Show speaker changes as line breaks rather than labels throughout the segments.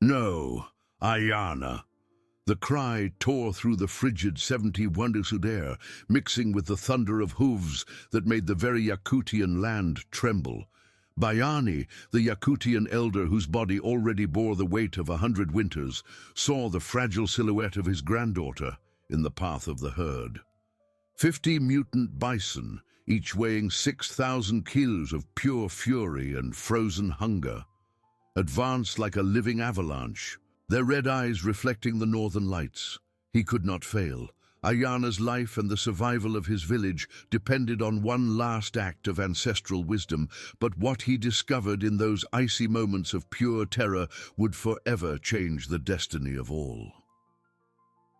No, Ayana. The cry tore through the frigid 70 air, mixing with the thunder of hooves that made the very Yakutian land tremble. Bayani, the Yakutian elder whose body already bore the weight of 100 winters, saw the fragile silhouette of his granddaughter in the path of the herd. 50 mutant bison, each weighing 6,000 kilos of pure fury and frozen hunger, advanced like a living avalanche, their red eyes reflecting the northern lights. He could not fail. Ayana's life and the survival of his village depended on one last act of ancestral wisdom, but what he discovered in those icy moments of pure terror would forever change the destiny of all.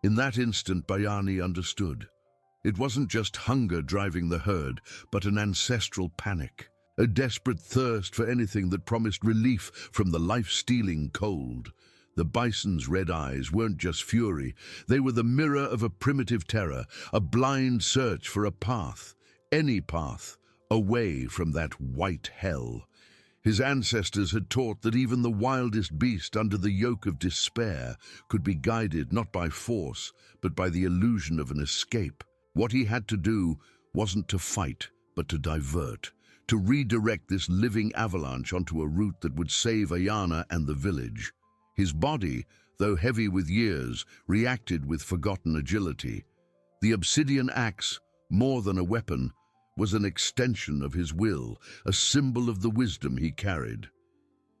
In that instant, Bayani understood. It wasn't just hunger driving the herd, but an ancestral panic, a desperate thirst for anything that promised relief from the life-stealing cold. The bison's red eyes weren't just fury, they were the mirror of a primitive terror, a blind search for a path, any path, away from that white hell. His ancestors had taught that even the wildest beast under the yoke of despair could be guided not by force, but by the illusion of an escape. What he had to do wasn't to fight, but to divert, to redirect this living avalanche onto a route that would save Ayana and the village. His body, though heavy with years, reacted with forgotten agility. The obsidian axe, more than a weapon, was an extension of his will, a symbol of the wisdom he carried.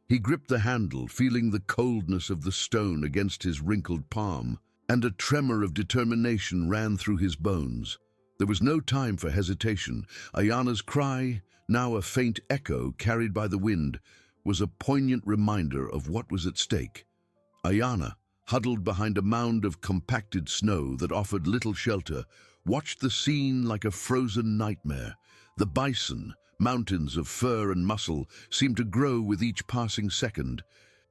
He gripped the handle, feeling the coldness of the stone against his wrinkled palm, and a tremor of determination ran through his bones. There was no time for hesitation. Ayana's cry, now a faint echo carried by the wind, was a poignant reminder of what was at stake. Ayana, huddled behind a mound of compacted snow that offered little shelter, watched the scene like a frozen nightmare. The bison, mountains of fur and muscle, seemed to grow with each passing second,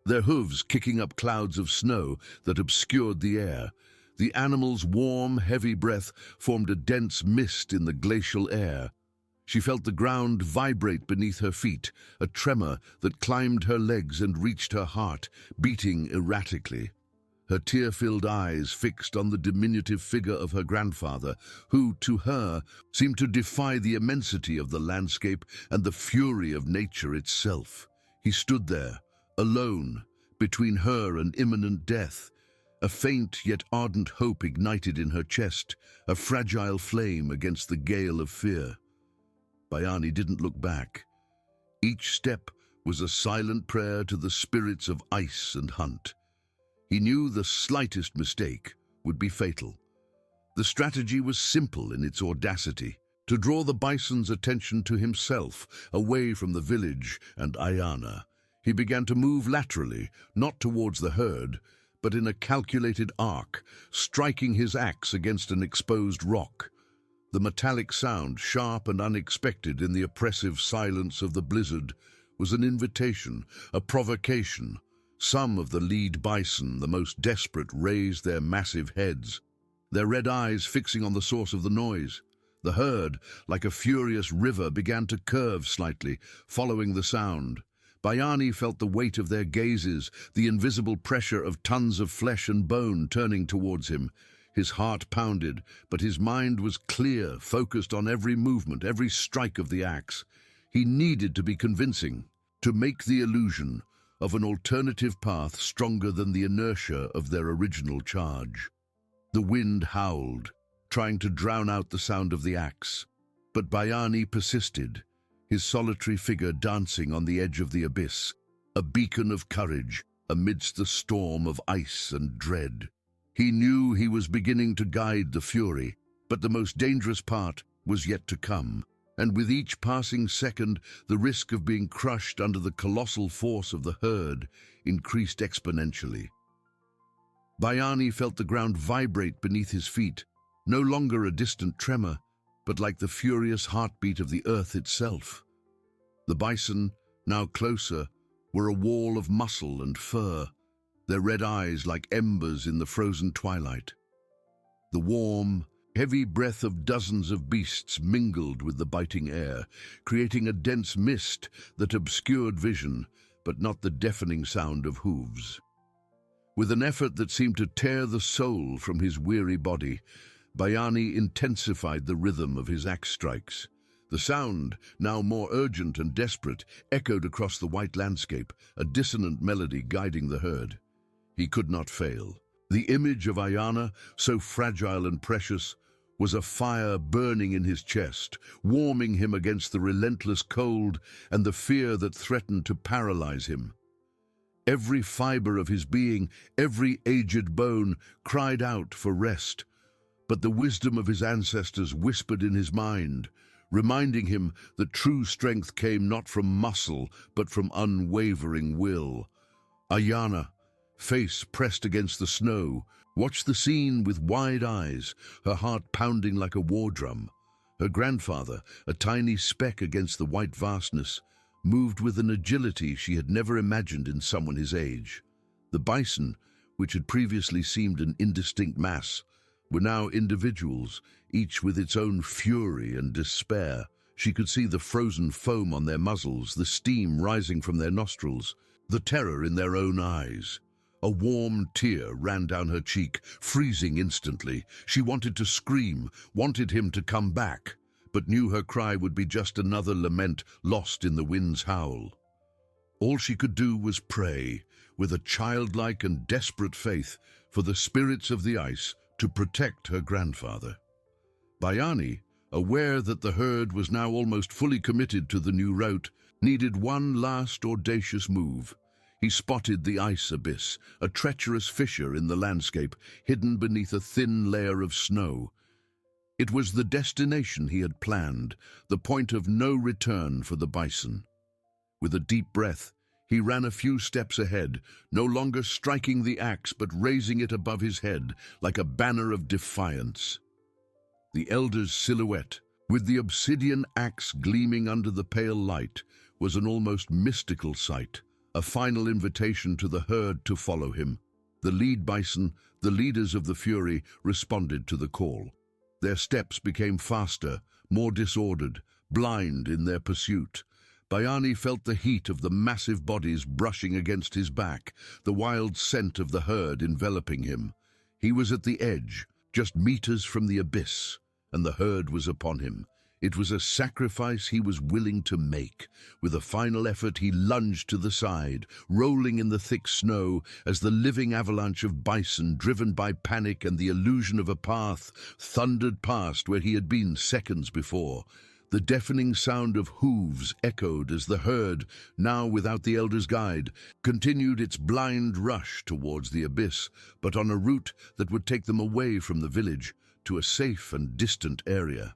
their hooves kicking up clouds of snow that obscured the air. The animal's warm, heavy breath formed a dense mist in the glacial air. She felt the ground vibrate beneath her feet, a tremor that climbed her legs and reached her heart, beating erratically. Her tear-filled eyes fixed on the diminutive figure of her grandfather, who, to her, seemed to defy the immensity of the landscape and the fury of nature itself. He stood there, alone, between her and imminent death. A faint yet ardent hope ignited in her chest, a fragile flame against the gale of fear. Bayani didn't look back. Each step was a silent prayer to the spirits of ice and hunt. He knew the slightest mistake would be fatal. The strategy was simple in its audacity: to draw the bison's attention to himself, away from the village and Ayana. He began to move laterally, not towards the herd, but in a calculated arc, striking his axe against an exposed rock. The metallic sound, sharp and unexpected in the oppressive silence of the blizzard, was an invitation, a provocation. Some of the lead bison, the most desperate, raised their massive heads, their red eyes fixing on the source of the noise. The herd, like a furious river, began to curve slightly, following the sound. Bayani felt the weight of their gazes, the invisible pressure of tons of flesh and bone turning towards him. His heart pounded, but his mind was clear, focused on every movement, every strike of the axe. He needed to be convincing, to make the illusion of an alternative path stronger than the inertia of their original charge. The wind howled, trying to drown out the sound of the axe, but Bayani persisted, his solitary figure dancing on the edge of the abyss, a beacon of courage amidst the storm of ice and dread. He knew he was beginning to guide the fury, but the most dangerous part was yet to come, and with each passing second, the risk of being crushed under the colossal force of the herd increased exponentially. Bayani felt the ground vibrate beneath his feet, no longer a distant tremor, but like the furious heartbeat of the earth itself. The bison, now closer, were a wall of muscle and fur, their red eyes like embers in the frozen twilight. The warm, heavy breath of dozens of beasts mingled with the biting air, creating a dense mist that obscured vision, but not the deafening sound of hooves. With an effort that seemed to tear the soul from his weary body, Bayani intensified the rhythm of his axe strikes. The sound, now more urgent and desperate, echoed across the white landscape, a dissonant melody guiding the herd. He could not fail. The image of Ayana, so fragile and precious, was a fire burning in his chest, warming him against the relentless cold and the fear that threatened to paralyze him. Every fiber of his being, every aged bone, cried out for rest, but the wisdom of his ancestors whispered in his mind, reminding him that true strength came not from muscle, but from unwavering will. Ayana, face pressed against the snow, watched the scene with wide eyes, her heart pounding like a war drum. Her grandfather, a tiny speck against the white vastness, moved with an agility she had never imagined in someone his age. The bison, which had previously seemed an indistinct mass, were now individuals, each with its own fury and despair. She could see the frozen foam on their muzzles, the steam rising from their nostrils, the terror in their own eyes. A warm tear ran down her cheek, freezing instantly. She wanted to scream, wanted him to come back, but knew her cry would be just another lament lost in the wind's howl. All she could do was pray, with a childlike and desperate faith, for the spirits of the ice to protect her grandfather. Bayani, aware that the herd was now almost fully committed to the new route, needed one last audacious move. He spotted the ice abyss, a treacherous fissure in the landscape, hidden beneath a thin layer of snow. It was the destination he had planned, the point of no return for the bison. With a deep breath, he ran a few steps ahead, no longer striking the axe but raising it above his head like a banner of defiance. The elder's silhouette, with the obsidian axe gleaming under the pale light, was an almost mystical sight, a final invitation to the herd to follow him. The lead bison, the leaders of the fury, responded to the call. Their steps became faster, more disordered, blind in their pursuit. Bayani felt the heat of the massive bodies brushing against his back, the wild scent of the herd enveloping him. He was at the edge, just meters from the abyss, and the herd was upon him. It was a sacrifice he was willing to make. With a final effort, he lunged to the side, rolling in the thick snow as the living avalanche of bison, driven by panic and the illusion of a path, thundered past where he had been seconds before. The deafening sound of hooves echoed as the herd, now without the elder's guide, continued its blind rush towards the abyss, but on a route that would take them away from the village to a safe and distant area.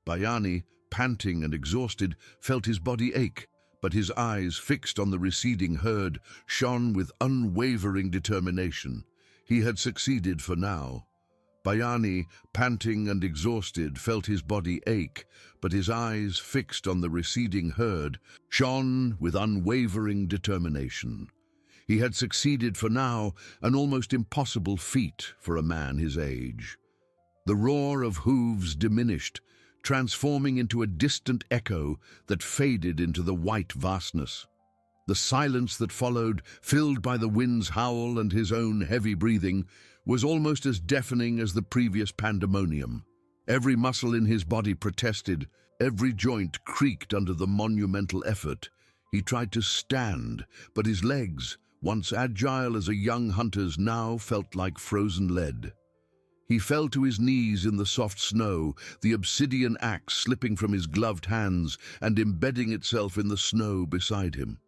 Bayani, panting and exhausted, felt his body ache, but his eyes, fixed on the receding herd, shone with unwavering determination. He had succeeded for now. Bayani, panting and exhausted, felt his body ache, but his eyes, fixed on the receding herd, shone with unwavering determination. He had succeeded for now, an almost impossible feat for a man his age. The roar of hooves diminished, transforming into a distant echo that faded into the white vastness. The silence that followed, filled by the wind's howl and his own heavy breathing, was almost as deafening as the previous pandemonium. Every muscle in his body protested, every joint creaked under the monumental effort. He tried to stand, but his legs, once agile as a young hunter's, now felt like frozen lead. He fell to his knees in the soft snow, the obsidian axe slipping from his gloved hands and embedding itself in the snow beside him.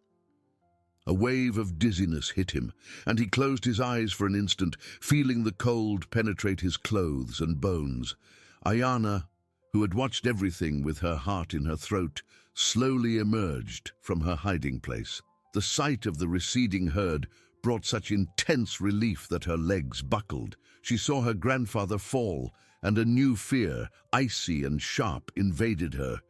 A wave of dizziness hit him, and he closed his eyes for an instant, feeling the cold penetrate his clothes and bones. Ayana, who had watched everything with her heart in her throat, slowly emerged from her hiding place. The sight of the receding herd brought such intense relief that her legs buckled. She saw her grandfather fall, and a new fear, icy and sharp, invaded her.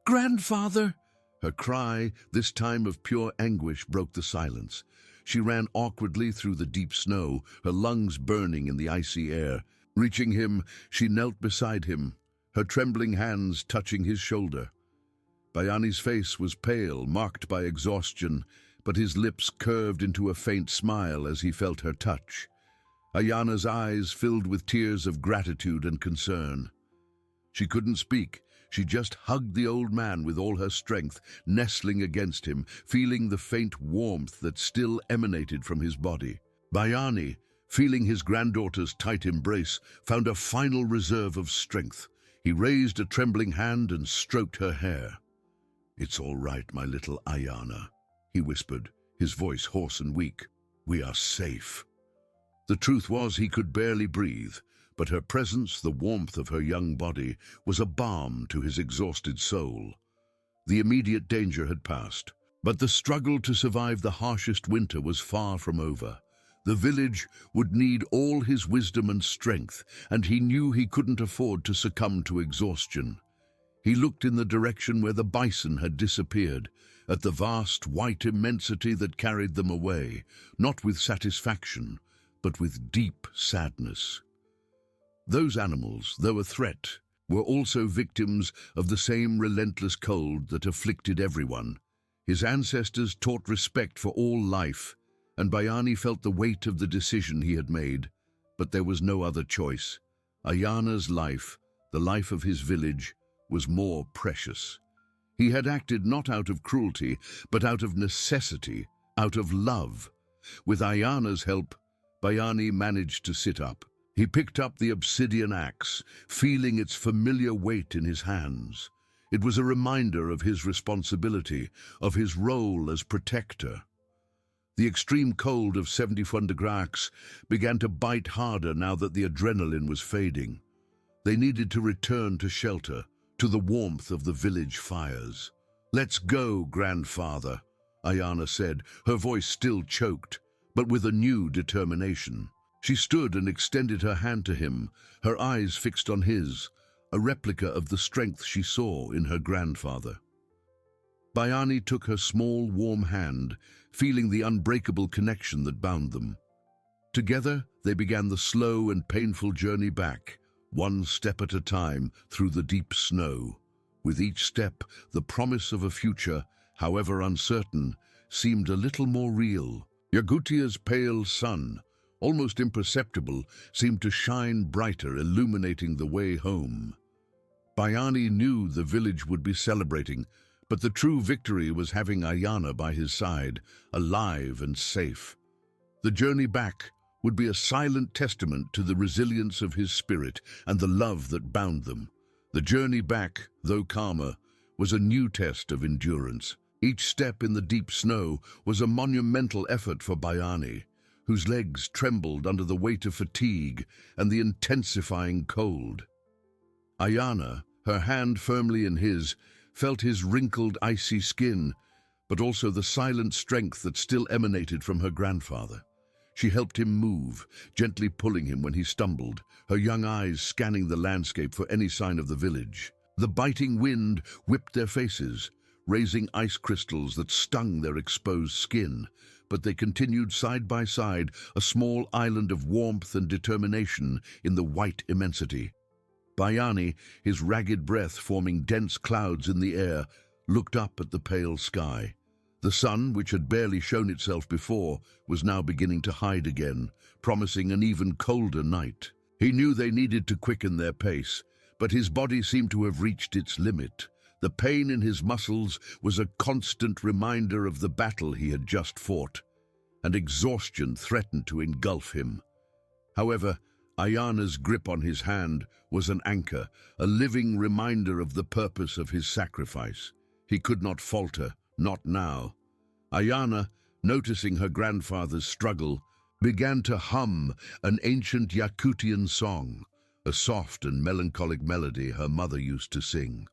"Grandfather!" Her cry, this time of pure anguish, broke the silence. She ran awkwardly through the deep snow, her lungs burning in the icy air. Reaching him, she knelt beside him, her trembling hands touching his shoulder. Bayani's face was pale, marked by exhaustion, but his lips curved into a faint smile as he felt her touch. Ayana's eyes filled with tears of gratitude and concern. She couldn't speak. She just hugged the old man with all her strength, nestling against him, feeling the faint warmth that still emanated from his body. Bayani, feeling his granddaughter's tight embrace, found a final reserve of strength. He raised a trembling hand and stroked her hair. "It's all right, my little Ayana," he whispered, his voice hoarse and weak. "We are safe." The truth was he could barely breathe, but her presence, the warmth of her young body, was a balm to his exhausted soul. The immediate danger had passed, but the struggle to survive the harshest winter was far from over. The village would need all his wisdom and strength, and he knew he couldn't afford to succumb to exhaustion. He looked in the direction where the bison had disappeared, at the vast white immensity that carried them away, not with satisfaction, but with deep sadness. Those animals, though a threat, were also victims of the same relentless cold that afflicted everyone. His ancestors taught respect for all life, and Bayani felt the weight of the decision he had made, but there was no other choice. Ayana's life, the life of his village, was more precious. He had acted not out of cruelty, but out of necessity, out of love. With Ayana's help, Bayani managed to sit up. He picked up the obsidian axe, feeling its familiar weight in his hands. It was a reminder of his responsibility, of his role as protector. The extreme cold of 71 degrees began to bite harder now that the adrenaline was fading. They needed to return to shelter, to the warmth of the village fires. "Let's go, grandfather," Ayana said, her voice still choked, but with a new determination. She stood and extended her hand to him, her eyes fixed on his, a replica of the strength she saw in her grandfather. Bayani took her small, warm hand, feeling the unbreakable connection that bound them. Together, they began the slow and painful journey back, one step at a time through the deep snow. With each step, the promise of a future, however uncertain, seemed a little more real. Yakutia's pale sun, almost imperceptible, seemed to shine brighter, illuminating the way home. Bayani knew the village would be celebrating, but the true victory was having Ayana by his side, alive and safe. The journey back would be a silent testament to the resilience of his spirit and the love that bound them. The journey back, though calmer, was a new test of endurance. Each step in the deep snow was a monumental effort for Bayani, whose legs trembled under the weight of fatigue and the intensifying cold. Ayana, her hand firmly in his, felt his wrinkled, icy skin, but also the silent strength that still emanated from her grandfather. She helped him move, gently pulling him when he stumbled, her young eyes scanning the landscape for any sign of the village. The biting wind whipped their faces, raising ice crystals that stung their exposed skin, but they continued side by side, a small island of warmth and determination in the white immensity. Bayani, his ragged breath forming dense clouds in the air, looked up at the pale sky. The sun, which had barely shown itself before, was now beginning to hide again, promising an even colder night. He knew they needed to quicken their pace, but his body seemed to have reached its limit. The pain in his muscles was a constant reminder of the battle he had just fought, and exhaustion threatened to engulf him. However, Ayana's grip on his hand was an anchor, a living reminder of the purpose of his sacrifice. He could not falter, not now. Ayana, noticing her grandfather's struggle, began to hum an ancient Yakutian song, a soft and melancholic melody her mother used to sing.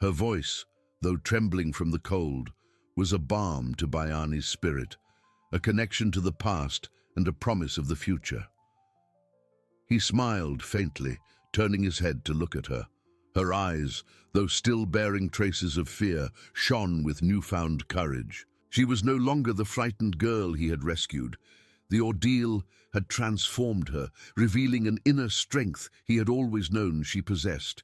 Her voice, though trembling from the cold, was a balm to Bayani's spirit, a connection to the past and a promise of the future. He smiled faintly, turning his head to look at her. Her eyes, though still bearing traces of fear, shone with newfound courage. She was no longer the frightened girl he had rescued. The ordeal had transformed her, revealing an inner strength he had always known she possessed.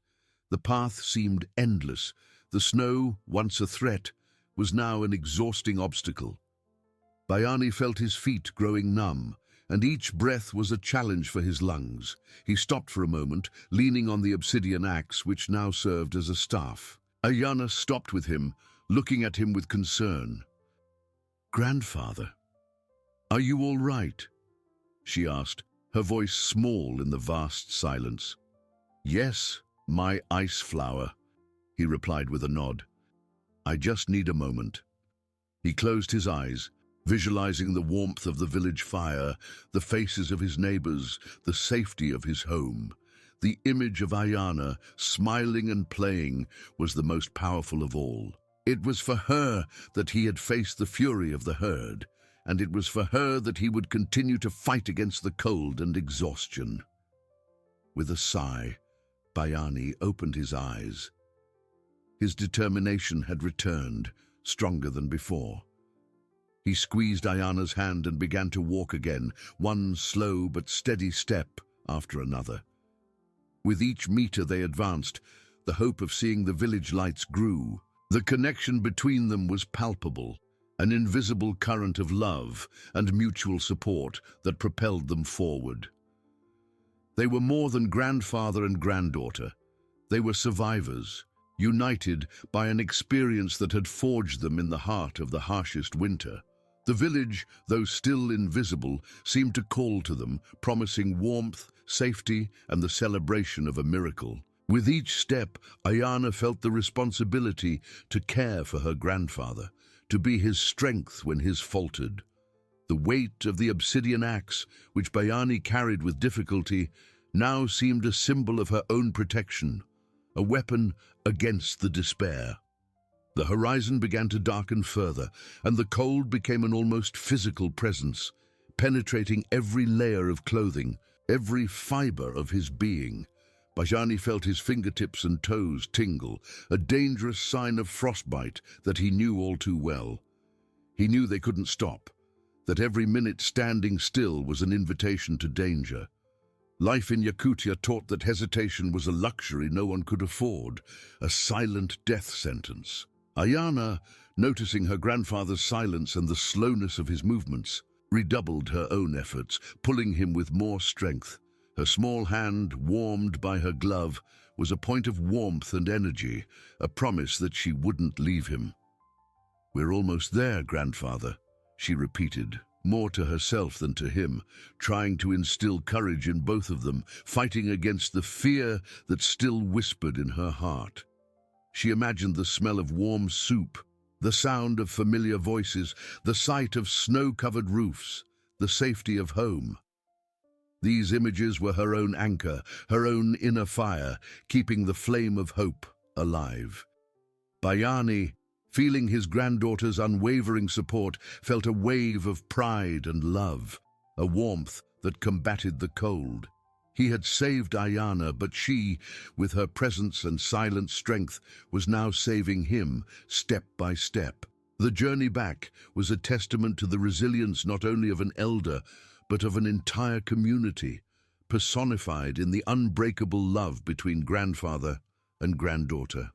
The path seemed endless. The snow, once a threat, was now an exhausting obstacle. Bayani felt his feet growing numb, and each breath was a challenge for his lungs. He stopped for a moment, leaning on the obsidian axe, which now served as a staff. Ayana stopped with him, looking at him with concern. "Grandfather, are you all right?" she asked, her voice small in the vast silence. "Yes, my ice flower," he replied with a nod. "I just need a moment." He closed his eyes, visualizing the warmth of the village fire, the faces of his neighbors, the safety of his home. The image of Ayana, smiling and playing, was the most powerful of all. It was for her that he had faced the fury of the herd, and it was for her that he would continue to fight against the cold and exhaustion. With a sigh, Bayani opened his eyes. His determination had returned, stronger than before. He squeezed Ayana's hand and began to walk again, one slow but steady step after another. With each meter they advanced, the hope of seeing the village lights grew. The connection between them was palpable, an invisible current of love and mutual support that propelled them forward. They were more than grandfather and granddaughter. They were survivors, united by an experience that had forged them in the heart of the harshest winter. The village, though still invisible, seemed to call to them, promising warmth, safety, and the celebration of a miracle. With each step, Ayana felt the responsibility to care for her grandfather, to be his strength when his faltered. The weight of the obsidian axe, which Bayani carried with difficulty, now seemed a symbol of her own protection, a weapon against the despair. The horizon began to darken further, and the cold became an almost physical presence, penetrating every layer of clothing, every fiber of his being. Bayani felt his fingertips and toes tingle, a dangerous sign of frostbite that he knew all too well. He knew they couldn't stop, that every minute standing still was an invitation to danger. Life in Yakutia taught that hesitation was a luxury no one could afford, a silent death sentence. Ayana, noticing her grandfather's silence and the slowness of his movements, redoubled her own efforts, pulling him with more strength. Her small hand, warmed by her glove, was a point of warmth and energy, a promise that she wouldn't leave him. "We're almost there, grandfather," she repeated, more to herself than to him, trying to instill courage in both of them, fighting against the fear that still whispered in her heart. She imagined the smell of warm soup, the sound of familiar voices, the sight of snow-covered roofs, the safety of home. These images were her own anchor, her own inner fire, keeping the flame of hope alive. Bayani, feeling his granddaughter's unwavering support, felt a wave of pride and love, a warmth that combated the cold. He had saved Ayana, but she, with her presence and silent strength, was now saving him, step by step. The journey back was a testament to the resilience not only of an elder, but of an entire community, personified in the unbreakable love between grandfather and granddaughter.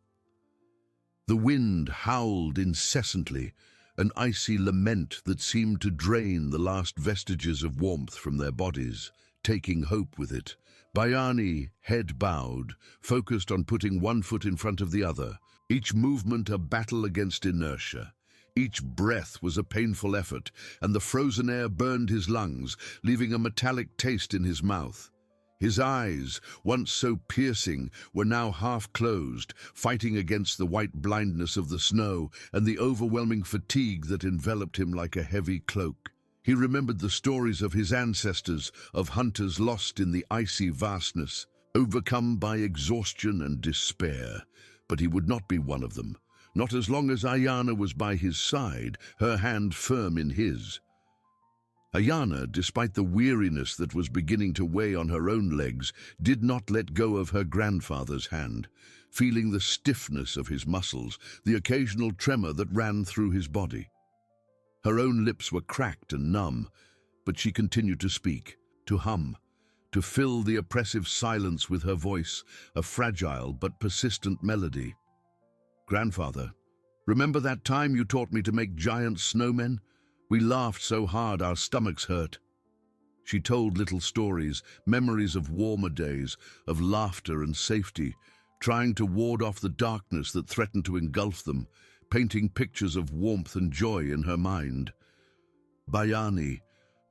The wind howled incessantly, an icy lament that seemed to drain the last vestiges of warmth from their bodies, taking hope with it. Bayani, head bowed, focused on putting one foot in front of the other, each movement a battle against inertia. Each breath was a painful effort, and the frozen air burned his lungs, leaving a metallic taste in his mouth. His eyes, once so piercing, were now half closed, fighting against the white blindness of the snow and the overwhelming fatigue that enveloped him like a heavy cloak. He remembered the stories of his ancestors, of hunters lost in the icy vastness, overcome by exhaustion and despair. But he would not be one of them, not as long as Ayana was by his side, her hand firm in his. Ayana, despite the weariness that was beginning to weigh on her own legs, did not let go of her grandfather's hand, feeling the stiffness of his muscles, the occasional tremor that ran through his body. Her own lips were cracked and numb, but she continued to speak, to hum, to fill the oppressive silence with her voice, a fragile but persistent melody. "Grandfather, Remember that time you taught me to make giant snowmen? We laughed so hard our stomachs hurt." She told little stories, memories of warmer days, of laughter and safety, trying to ward off the darkness that threatened to engulf them, painting pictures of warmth and joy in her mind. Bayani,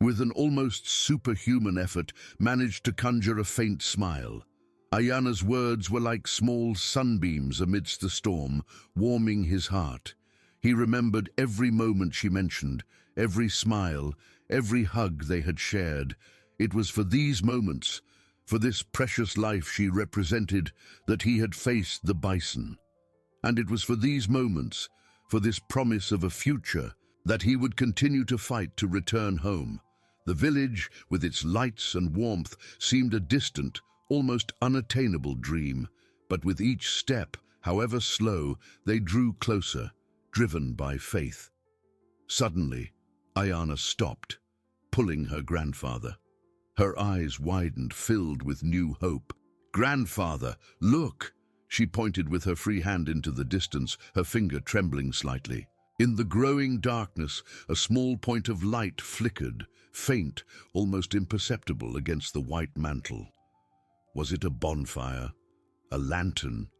with an almost superhuman effort, managed to conjure a faint smile. Ayana's words were like small sunbeams amidst the storm, warming his heart. He remembered every moment she mentioned, every smile, every hug they had shared. It was for these moments, for this precious life she represented, that he had faced the bison. And it was for these moments, for this promise of a future, that he would continue to fight to return home. The village, with its lights and warmth, seemed a distant, almost unattainable dream, but with each step, however slow, they drew closer, driven by faith. Suddenly, Ayana stopped, pulling her grandfather. Her eyes widened, filled with new hope. "Grandfather, look!" She pointed with her free hand into the distance, her finger trembling slightly. In the growing darkness, a small point of light flickered, faint, almost imperceptible against the white mantle. Was it a bonfire? A lantern?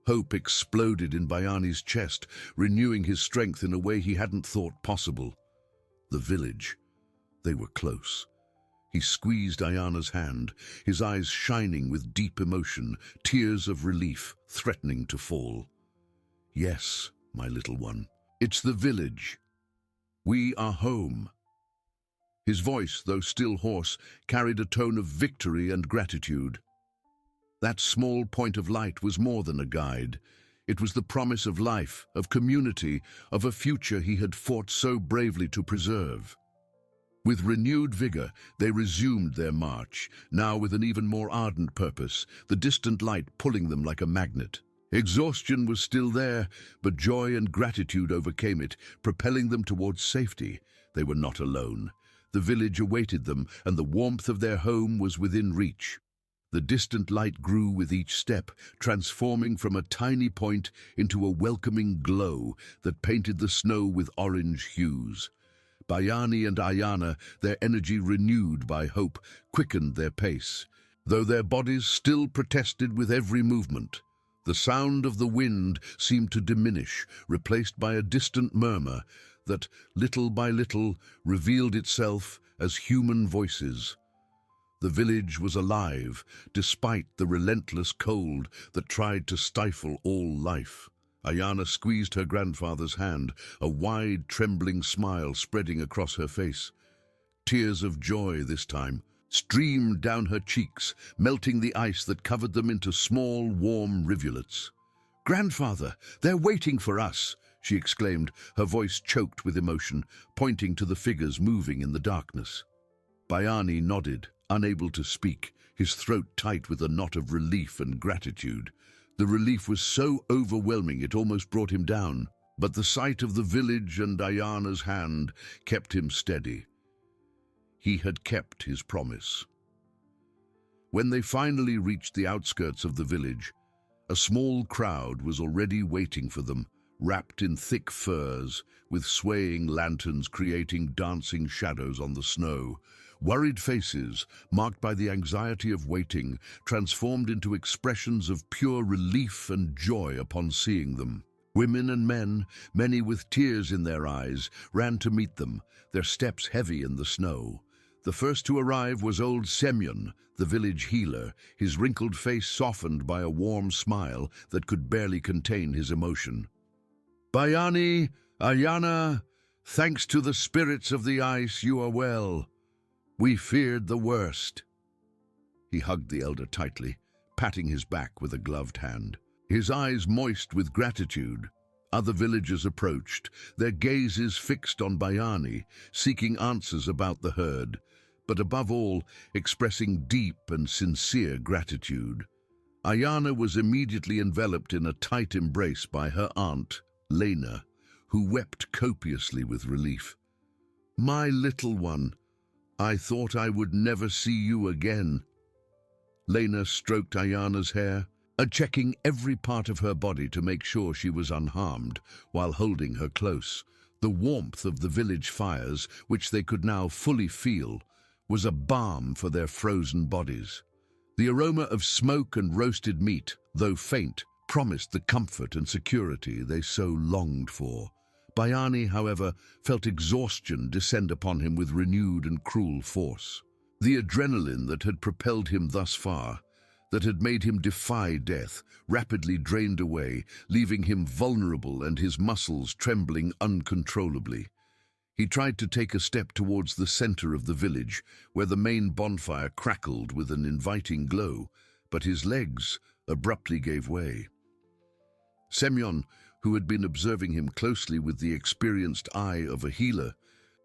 Hope exploded in Bayani's chest, renewing his strength in a way he hadn't thought possible. The village. They were close. He squeezed Ayana's hand, his eyes shining with deep emotion, tears of relief threatening to fall. "Yes, my little one. It's the village. We are home." His voice, though still hoarse, carried a tone of victory and gratitude. That small point of light was more than a guide. It was the promise of life, of community, of a future he had fought so bravely to preserve. With renewed vigor, they resumed their march, now with an even more ardent purpose, the distant light pulling them like a magnet. Exhaustion was still there, but joy and gratitude overcame it, propelling them towards safety. They were not alone. The village awaited them, and the warmth of their home was within reach. The distant light grew with each step, transforming from a tiny point into a welcoming glow that painted the snow with orange hues. Bayani and Ayana, their energy renewed by hope, quickened their pace, though their bodies still protested with every movement. The sound of the wind seemed to diminish, replaced by a distant murmur that, little by little, revealed itself as human voices. The village was alive, despite the relentless cold that tried to stifle all life. Ayana squeezed her grandfather's hand, a wide, trembling smile spreading across her face. Tears of joy this time streamed down her cheeks, melting the ice that covered them into small, warm rivulets. "Grandfather, they're waiting for us!" she exclaimed, her voice choked with emotion, pointing to the figures moving in the darkness. Bayani nodded, unable to speak, his throat tight with a knot of relief and gratitude. The relief was so overwhelming it almost brought him down, but the sight of the village and Ayana's hand kept him steady. He had kept his promise. When they finally reached the outskirts of the village, a small crowd was already waiting for them, wrapped in thick furs, with swaying lanterns creating dancing shadows on the snow. Worried faces, marked by the anxiety of waiting, transformed into expressions of pure relief and joy upon seeing them. Women and men, many with tears in their eyes, ran to meet them, their steps heavy in the snow. The first to arrive was old Semyon, the village healer, his wrinkled face softened by a warm smile that could barely contain his emotion. "Bayani, Ayana, thanks to the spirits of the ice, you are well. We feared the worst." He hugged the elder tightly, patting his back with a gloved hand, his eyes moist with gratitude. Other villagers approached, their gazes fixed on Bayani, seeking answers about the herd, but above all, expressing deep and sincere gratitude. Ayana was immediately enveloped in a tight embrace by her aunt, Lena, who wept copiously with relief. "My little one, I thought I would never see you again." Lena stroked Ayana's hair, checking every part of her body to make sure she was unharmed while holding her close. The warmth of the village fires, which they could now fully feel, was a balm for their frozen bodies. The aroma of smoke and roasted meat, though faint, promised the comfort and security they so longed for. Bayani, however, felt exhaustion descend upon him with renewed and cruel force. The adrenaline that had propelled him thus far, that had made him defy death, rapidly drained away, leaving him vulnerable and his muscles trembling uncontrollably. He tried to take a step towards the center of the village, where the main bonfire crackled with an inviting glow, but his legs abruptly gave way. Semyon, who had been observing him closely with the experienced eye of a healer,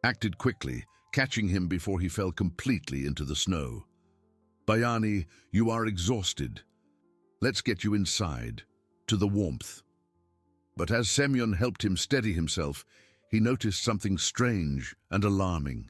acted quickly, catching him before he fell completely into the snow. "Bayani, you are exhausted. Let's get you inside, to the warmth." But as Semyon helped him steady himself, he noticed something strange and alarming.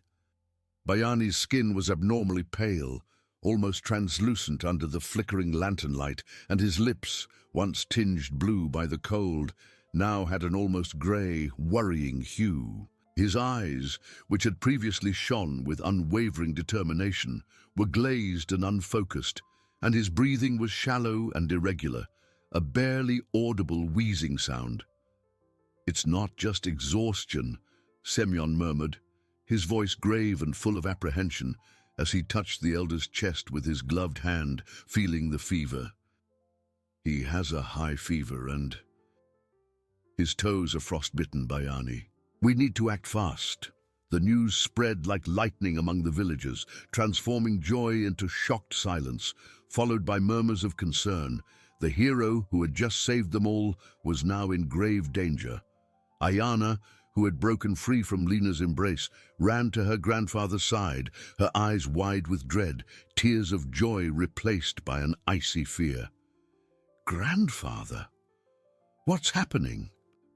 Bayani's skin was abnormally pale, almost translucent under the flickering lantern light, and his lips, once tinged blue by the cold, now had an almost grey, worrying hue. His eyes, which had previously shone with unwavering determination, were glazed and unfocused, and his breathing was shallow and irregular, a barely audible wheezing sound. "It's not just exhaustion," Semyon murmured, his voice grave and full of apprehension, as he touched the elder's chest with his gloved hand, feeling the fever. "He has a high fever and his toes are frostbitten, Bayani. We need to act fast." The news spread like lightning among the villagers, transforming joy into shocked silence, followed by murmurs of concern. The hero who had just saved them all was now in grave danger. Ayana, who had broken free from Lena's embrace, ran to her grandfather's side, her eyes wide with dread, tears of joy replaced by an icy fear. "Grandfather? What's happening?"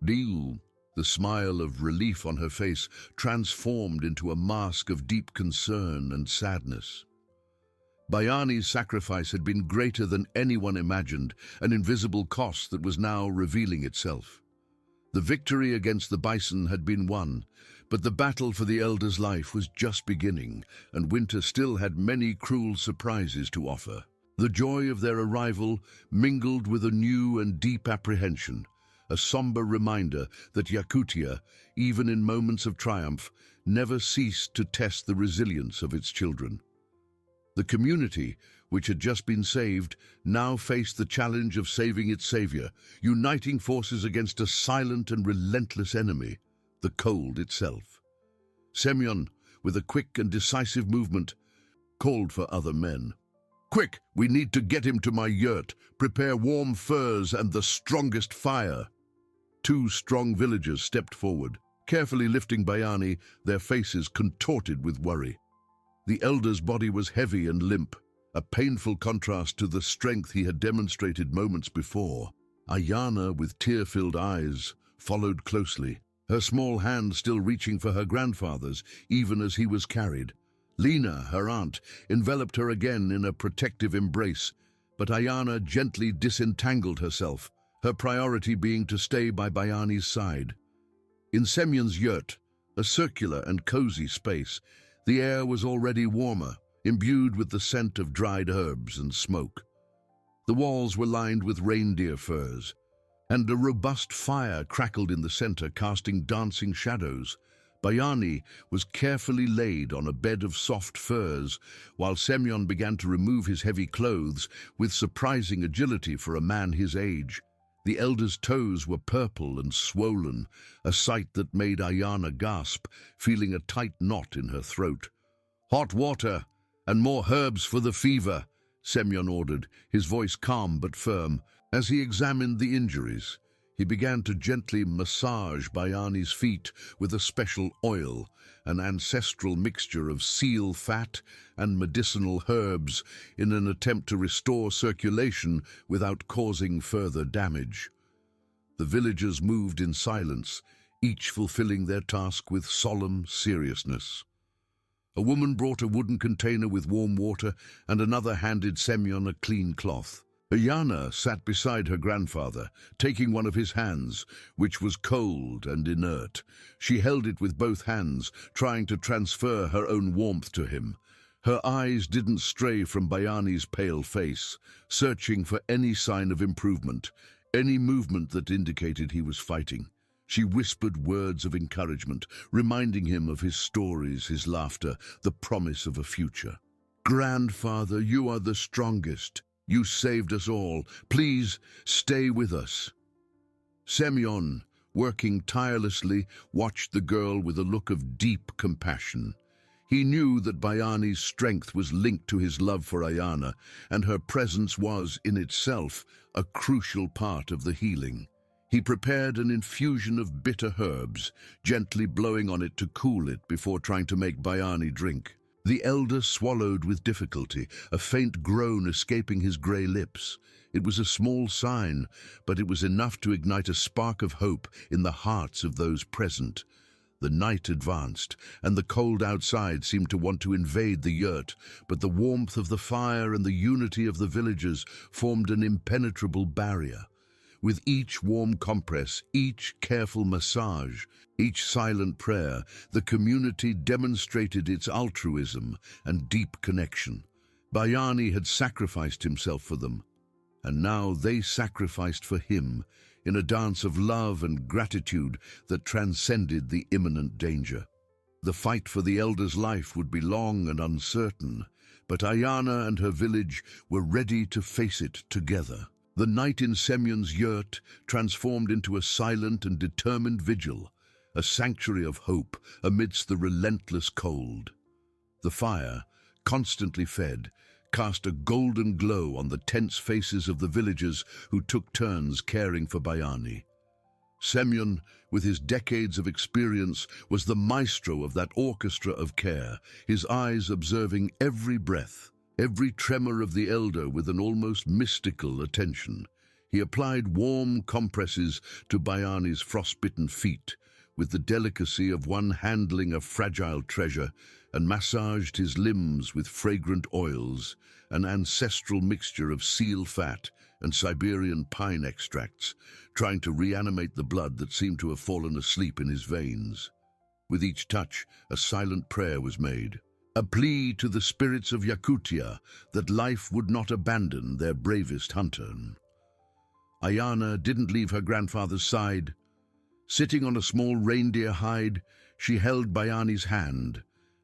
Deal. The smile of relief on her face transformed into a mask of deep concern and sadness. Bayani's sacrifice had been greater than anyone imagined, an invisible cost that was now revealing itself. The victory against the bison had been won, but the battle for the elder's life was just beginning, and winter still had many cruel surprises to offer. The joy of their arrival mingled with a new and deep apprehension, a somber reminder that Yakutia, even in moments of triumph, never ceased to test the resilience of its children. The community, which had just been saved, now faced the challenge of saving its savior, uniting forces against a silent and relentless enemy, the cold itself. Semyon, with a quick and decisive movement, called for other men. "Quick, we need to get him to my yurt. Prepare warm furs and the strongest fire." 2 strong villagers stepped forward, carefully lifting Bayani, their faces contorted with worry. The elder's body was heavy and limp, a painful contrast to the strength he had demonstrated moments before. Ayana, with tear-filled eyes, followed closely, her small hand still reaching for her grandfather's, even as he was carried. Lena, her aunt, enveloped her again in a protective embrace, but Ayana gently disentangled herself, her priority being to stay by Bayani's side. In Semyon's yurt, a circular and cozy space, the air was already warmer, imbued with the scent of dried herbs and smoke. The walls were lined with reindeer furs, and a robust fire crackled in the center, casting dancing shadows. Bayani was carefully laid on a bed of soft furs, while Semyon began to remove his heavy clothes with surprising agility for a man his age. The elder's toes were purple and swollen, a sight that made Ayana gasp, feeling a tight knot in her throat. "Hot water and more herbs for the fever," Semyon ordered, his voice calm but firm. As he examined the injuries, he began to gently massage Bayani's feet with a special oil, an ancestral mixture of seal fat and medicinal herbs, in an attempt to restore circulation without causing further damage. The villagers moved in silence, each fulfilling their task with solemn seriousness. A woman brought a wooden container with warm water, and another handed Semyon a clean cloth. Ayana sat beside her grandfather, taking one of his hands, which was cold and inert. She held it with both hands, trying to transfer her own warmth to him. Her eyes didn't stray from Bayani's pale face, searching for any sign of improvement, any movement that indicated he was fighting. She whispered words of encouragement, reminding him of his stories, his laughter, the promise of a future. "Grandfather, you are the strongest. You saved us all. Please stay with us." Semyon, working tirelessly, watched the girl with a look of deep compassion. He knew that Bayani's strength was linked to his love for Ayana, and her presence was, in itself, a crucial part of the healing. He prepared an infusion of bitter herbs, gently blowing on it to cool it before trying to make Bayani drink. The elder swallowed with difficulty, a faint groan escaping his grey lips. It was a small sign, but it was enough to ignite a spark of hope in the hearts of those present. The night advanced, and the cold outside seemed to want to invade the yurt, but the warmth of the fire and the unity of the villagers formed an impenetrable barrier. With each warm compress, each careful massage, each silent prayer, the community demonstrated its altruism and deep connection. Bayani had sacrificed himself for them, and now they sacrificed for him in a dance of love and gratitude that transcended the imminent danger. The fight for the elder's life would be long and uncertain, but Ayana and her village were ready to face it together. The night in Semyon's yurt transformed into a silent and determined vigil, a sanctuary of hope amidst the relentless cold. The fire, constantly fed, cast a golden glow on the tense faces of the villagers who took turns caring for Bayani. Semyon, with his decades of experience, was the maestro of that orchestra of care, his eyes observing every breath, every tremor of the elder with an almost mystical attention. He applied warm compresses to Bayani's frostbitten feet, with the delicacy of one handling a fragile treasure, and massaged his limbs with fragrant oils, an ancestral mixture of seal fat and Siberian pine extracts, trying to reanimate the blood that seemed to have fallen asleep in his veins. With each touch, a silent prayer was made, a plea to the spirits of Yakutia that life would not abandon their bravest hunter. Ayana didn't leave her grandfather's side. Sitting on a small reindeer hide, she held Bayani's hand,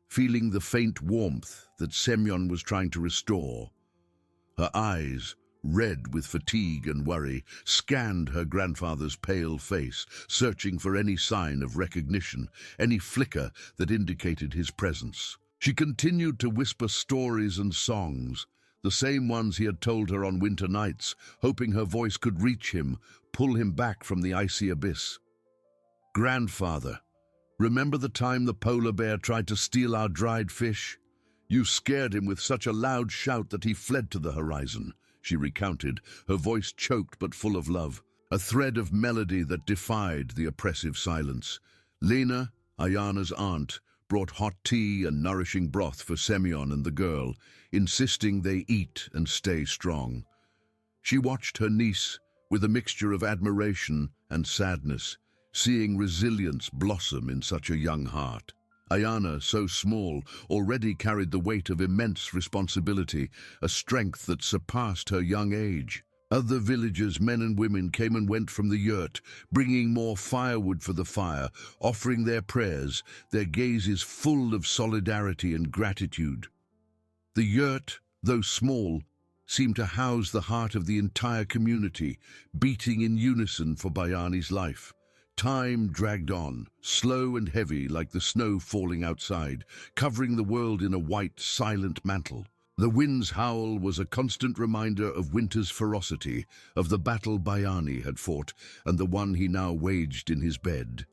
feeling the faint warmth that Semyon was trying to restore. Her eyes, red with fatigue and worry, scanned her grandfather's pale face, searching for any sign of recognition, any flicker that indicated his presence. She continued to whisper stories and songs, the same ones he had told her on winter nights, hoping her voice could reach him, pull him back from the icy abyss. "Grandfather, remember the time the polar bear tried to steal our dried fish? You scared him with such a loud shout that he fled to the horizon," she recounted, her voice choked but full of love, a thread of melody that defied the oppressive silence. Lena, Ayana's aunt, brought hot tea and nourishing broth for Semyon and the girl, insisting they eat and stay strong. She watched her niece with a mixture of admiration and sadness, seeing resilience blossom in such a young heart. Ayana, so small, already carried the weight of immense responsibility, a strength that surpassed her young age. Other villagers, men and women, came and went from the yurt, bringing more firewood for the fire, offering their prayers, their gazes full of solidarity and gratitude. The yurt, though small, seemed to house the heart of the entire community, beating in unison for Bayani's life. Time dragged on, slow and heavy like the snow falling outside, covering the world in a white, silent mantle. The wind's howl was a constant reminder of winter's ferocity, of the battle Bayani had fought and the one he now waged in his bed.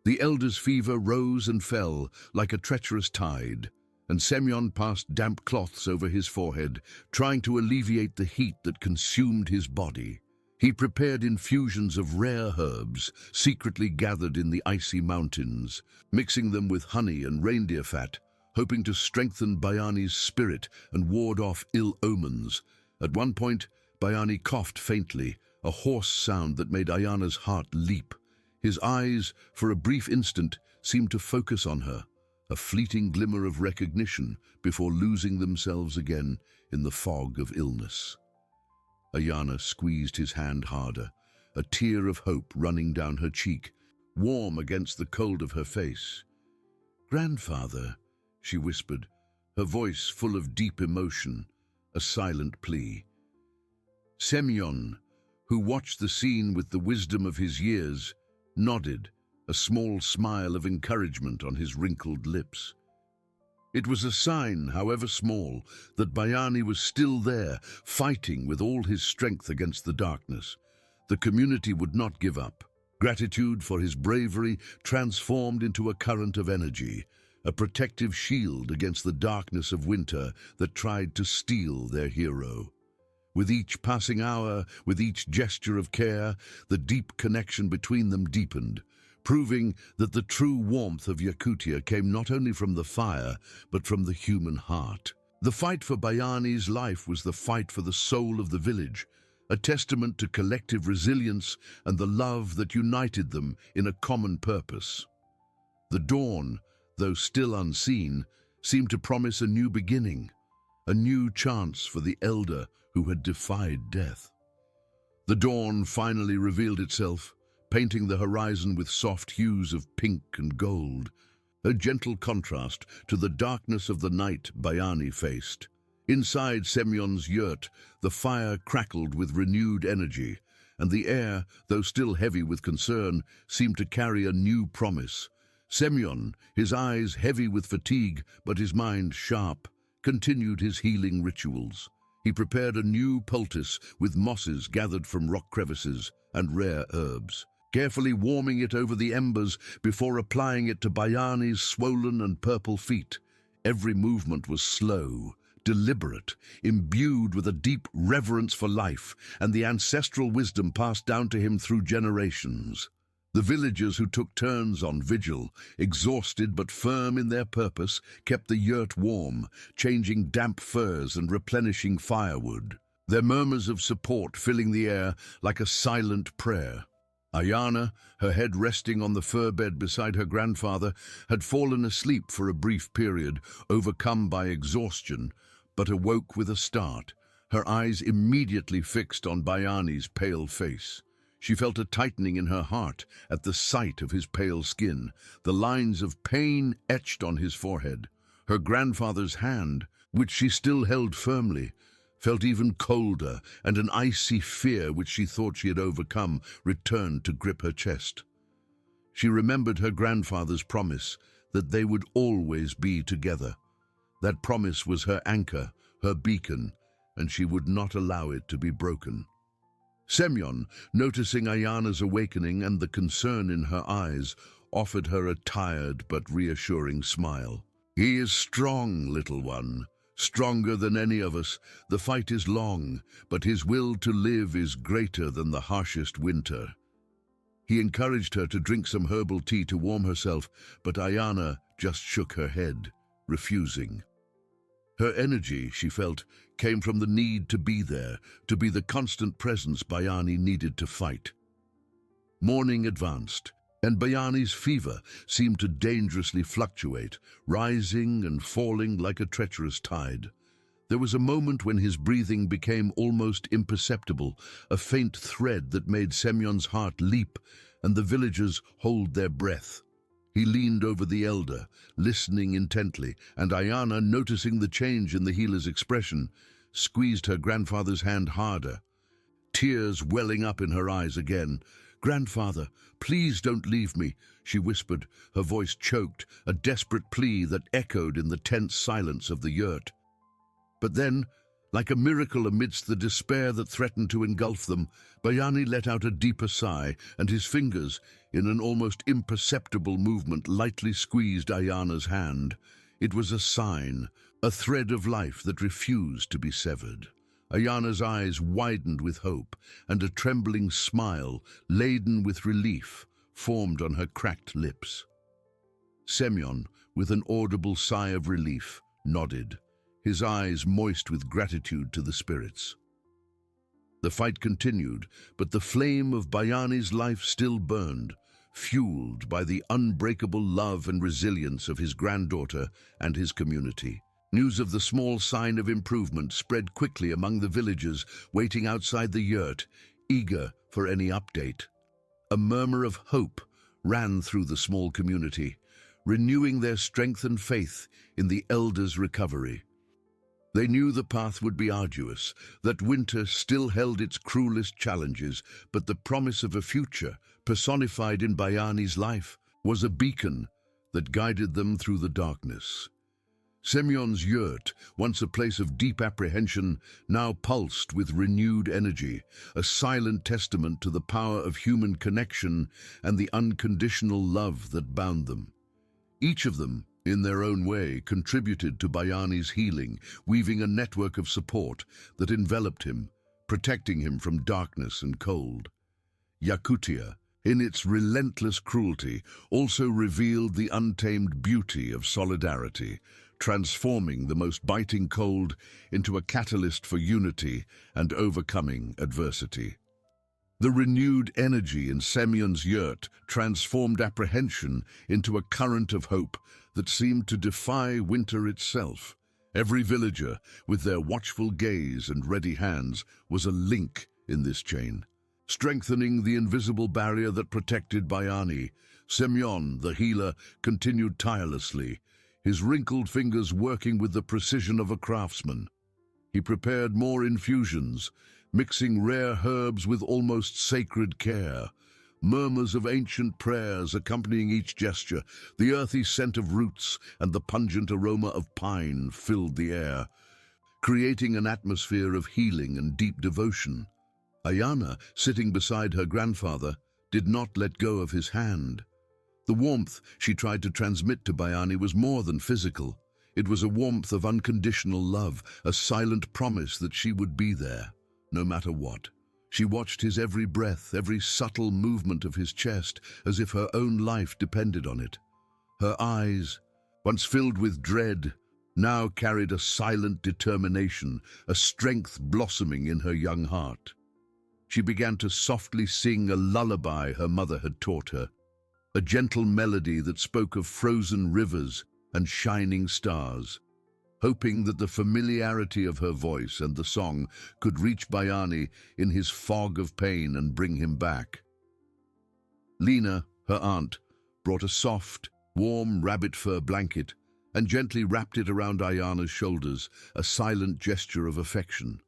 The elder's fever rose and fell like a treacherous tide, and Semyon passed damp cloths over his forehead, trying to alleviate the heat that consumed his body. He prepared infusions of rare herbs, secretly gathered in the icy mountains, mixing them with honey and reindeer fat, hoping to strengthen Bayani's spirit and ward off ill omens. At one point, Bayani coughed faintly, a hoarse sound that made Ayana's heart leap. His eyes, for a brief instant, seemed to focus on her, a fleeting glimmer of recognition before losing themselves again in the fog of illness. Ayana squeezed his hand harder, a tear of hope running down her cheek, warm against the cold of her face. "Grandfather," she whispered, her voice full of deep emotion, a silent plea. Semyon, who watched the scene with the wisdom of his years, nodded, a small smile of encouragement on his wrinkled lips. It was a sign, however small, that Bayani was still there, fighting with all his strength against the darkness. The community would not give up. Gratitude for his bravery transformed into a current of energy, a protective shield against the darkness of winter that tried to steal their hero. With each passing hour, with each gesture of care, the deep connection between them deepened, proving that the true warmth of Yakutia came not only from the fire, but from the human heart. The fight for Bayani's life was the fight for the soul of the village, a testament to collective resilience and the love that united them in a common purpose. The dawn, though still unseen, seemed to promise a new beginning, a new chance for the elder who had defied death. The dawn finally revealed itself, painting the horizon with soft hues of pink and gold, a gentle contrast to the darkness of the night Bayani faced. Inside Semyon's yurt, the fire crackled with renewed energy, and the air, though still heavy with concern, seemed to carry a new promise. Semyon, his eyes heavy with fatigue but his mind sharp, continued his healing rituals. He prepared a new poultice with mosses gathered from rock crevices and rare herbs, carefully warming it over the embers before applying it to Bayani's swollen and purple feet. Every movement was slow, deliberate, imbued with a deep reverence for life and the ancestral wisdom passed down to him through generations. The villagers who took turns on vigil, exhausted but firm in their purpose, kept the yurt warm, changing damp furs and replenishing firewood, their murmurs of support filling the air like a silent prayer. Ayana, her head resting on the fur bed beside her grandfather, had fallen asleep for a brief period, overcome by exhaustion, but awoke with a start, her eyes immediately fixed on Bayani's pale face. She felt a tightening in her heart at the sight of his pale skin, the lines of pain etched on his forehead. Her grandfather's hand, which she still held firmly, felt even colder, and an icy fear which she thought she had overcome returned to grip her chest. She remembered her grandfather's promise that they would always be together. That promise was her anchor, her beacon, and she would not allow it to be broken. Semyon, noticing Ayana's awakening and the concern in her eyes, offered her a tired but reassuring smile. "He is strong, little one, stronger than any of us. The fight is long, but his will to live is greater than the harshest winter." He encouraged her to drink some herbal tea to warm herself, but Ayana just shook her head, refusing. Her energy, she felt, came from the need to be there, to be the constant presence Bayani needed to fight. Morning advanced, and Bayani's fever seemed to dangerously fluctuate, rising and falling like a treacherous tide. There was a moment when his breathing became almost imperceptible, a faint thread that made Semyon's heart leap and the villagers hold their breath. He leaned over the elder, listening intently, and Ayana, noticing the change in the healer's expression, squeezed her grandfather's hand harder, tears welling up in her eyes again. "Grandfather, please don't leave me," she whispered, her voice choked, a desperate plea that echoed in the tense silence of the yurt. But then, like a miracle amidst the despair that threatened to engulf them, Bayani let out a deeper sigh, and his fingers, in an almost imperceptible movement, lightly squeezed Ayana's hand. It was a sign, a thread of life that refused to be severed. Ayana's eyes widened with hope, and a trembling smile, laden with relief, formed on her cracked lips. Semyon, with an audible sigh of relief, nodded, his eyes moist with gratitude to the spirits. The fight continued, but the flame of Bayani's life still burned, fueled by the unbreakable love and resilience of his granddaughter and his community. News of the small sign of improvement spread quickly among the villagers waiting outside the yurt, eager for any update. A murmur of hope ran through the small community, renewing their strength and faith in the elder's recovery. They knew the path would be arduous, that winter still held its cruelest challenges, but the promise of a future, personified in Bayani's life, was a beacon that guided them through the darkness. Semyon's yurt, once a place of deep apprehension, now pulsed with renewed energy, a silent testament to the power of human connection and the unconditional love that bound them. Each of them, in their own way, contributed to Bayani's healing, weaving a network of support that enveloped him, protecting him from darkness and cold. Yakutia, in its relentless cruelty, also revealed the untamed beauty of solidarity, transforming the most biting cold into a catalyst for unity and overcoming adversity. The renewed energy in Semyon's yurt transformed apprehension into a current of hope that seemed to defy winter itself. Every villager, with their watchful gaze and ready hands, was a link in this chain. Strengthening the invisible barrier that protected Bayani, Semyon, the healer, continued tirelessly, his wrinkled fingers working with the precision of a craftsman. He prepared more infusions, mixing rare herbs with almost sacred care. Murmurs of ancient prayers accompanying each gesture, the earthy scent of roots and the pungent aroma of pine filled the air, creating an atmosphere of healing and deep devotion. Ayana, sitting beside her grandfather, did not let go of his hand. The warmth she tried to transmit to Bayani was more than physical. It was a warmth of unconditional love, a silent promise that she would be there, no matter what. She watched his every breath, every subtle movement of his chest, as if her own life depended on it. Her eyes, once filled with dread, now carried a silent determination, a strength blossoming in her young heart. She began to softly sing a lullaby her mother had taught her, a gentle melody that spoke of frozen rivers and shining stars, hoping that the familiarity of her voice and the song could reach Bayani in his fog of pain and bring him back. Lena, her aunt, brought a soft, warm rabbit fur blanket and gently wrapped it around Ayana's shoulders, a silent gesture of affection.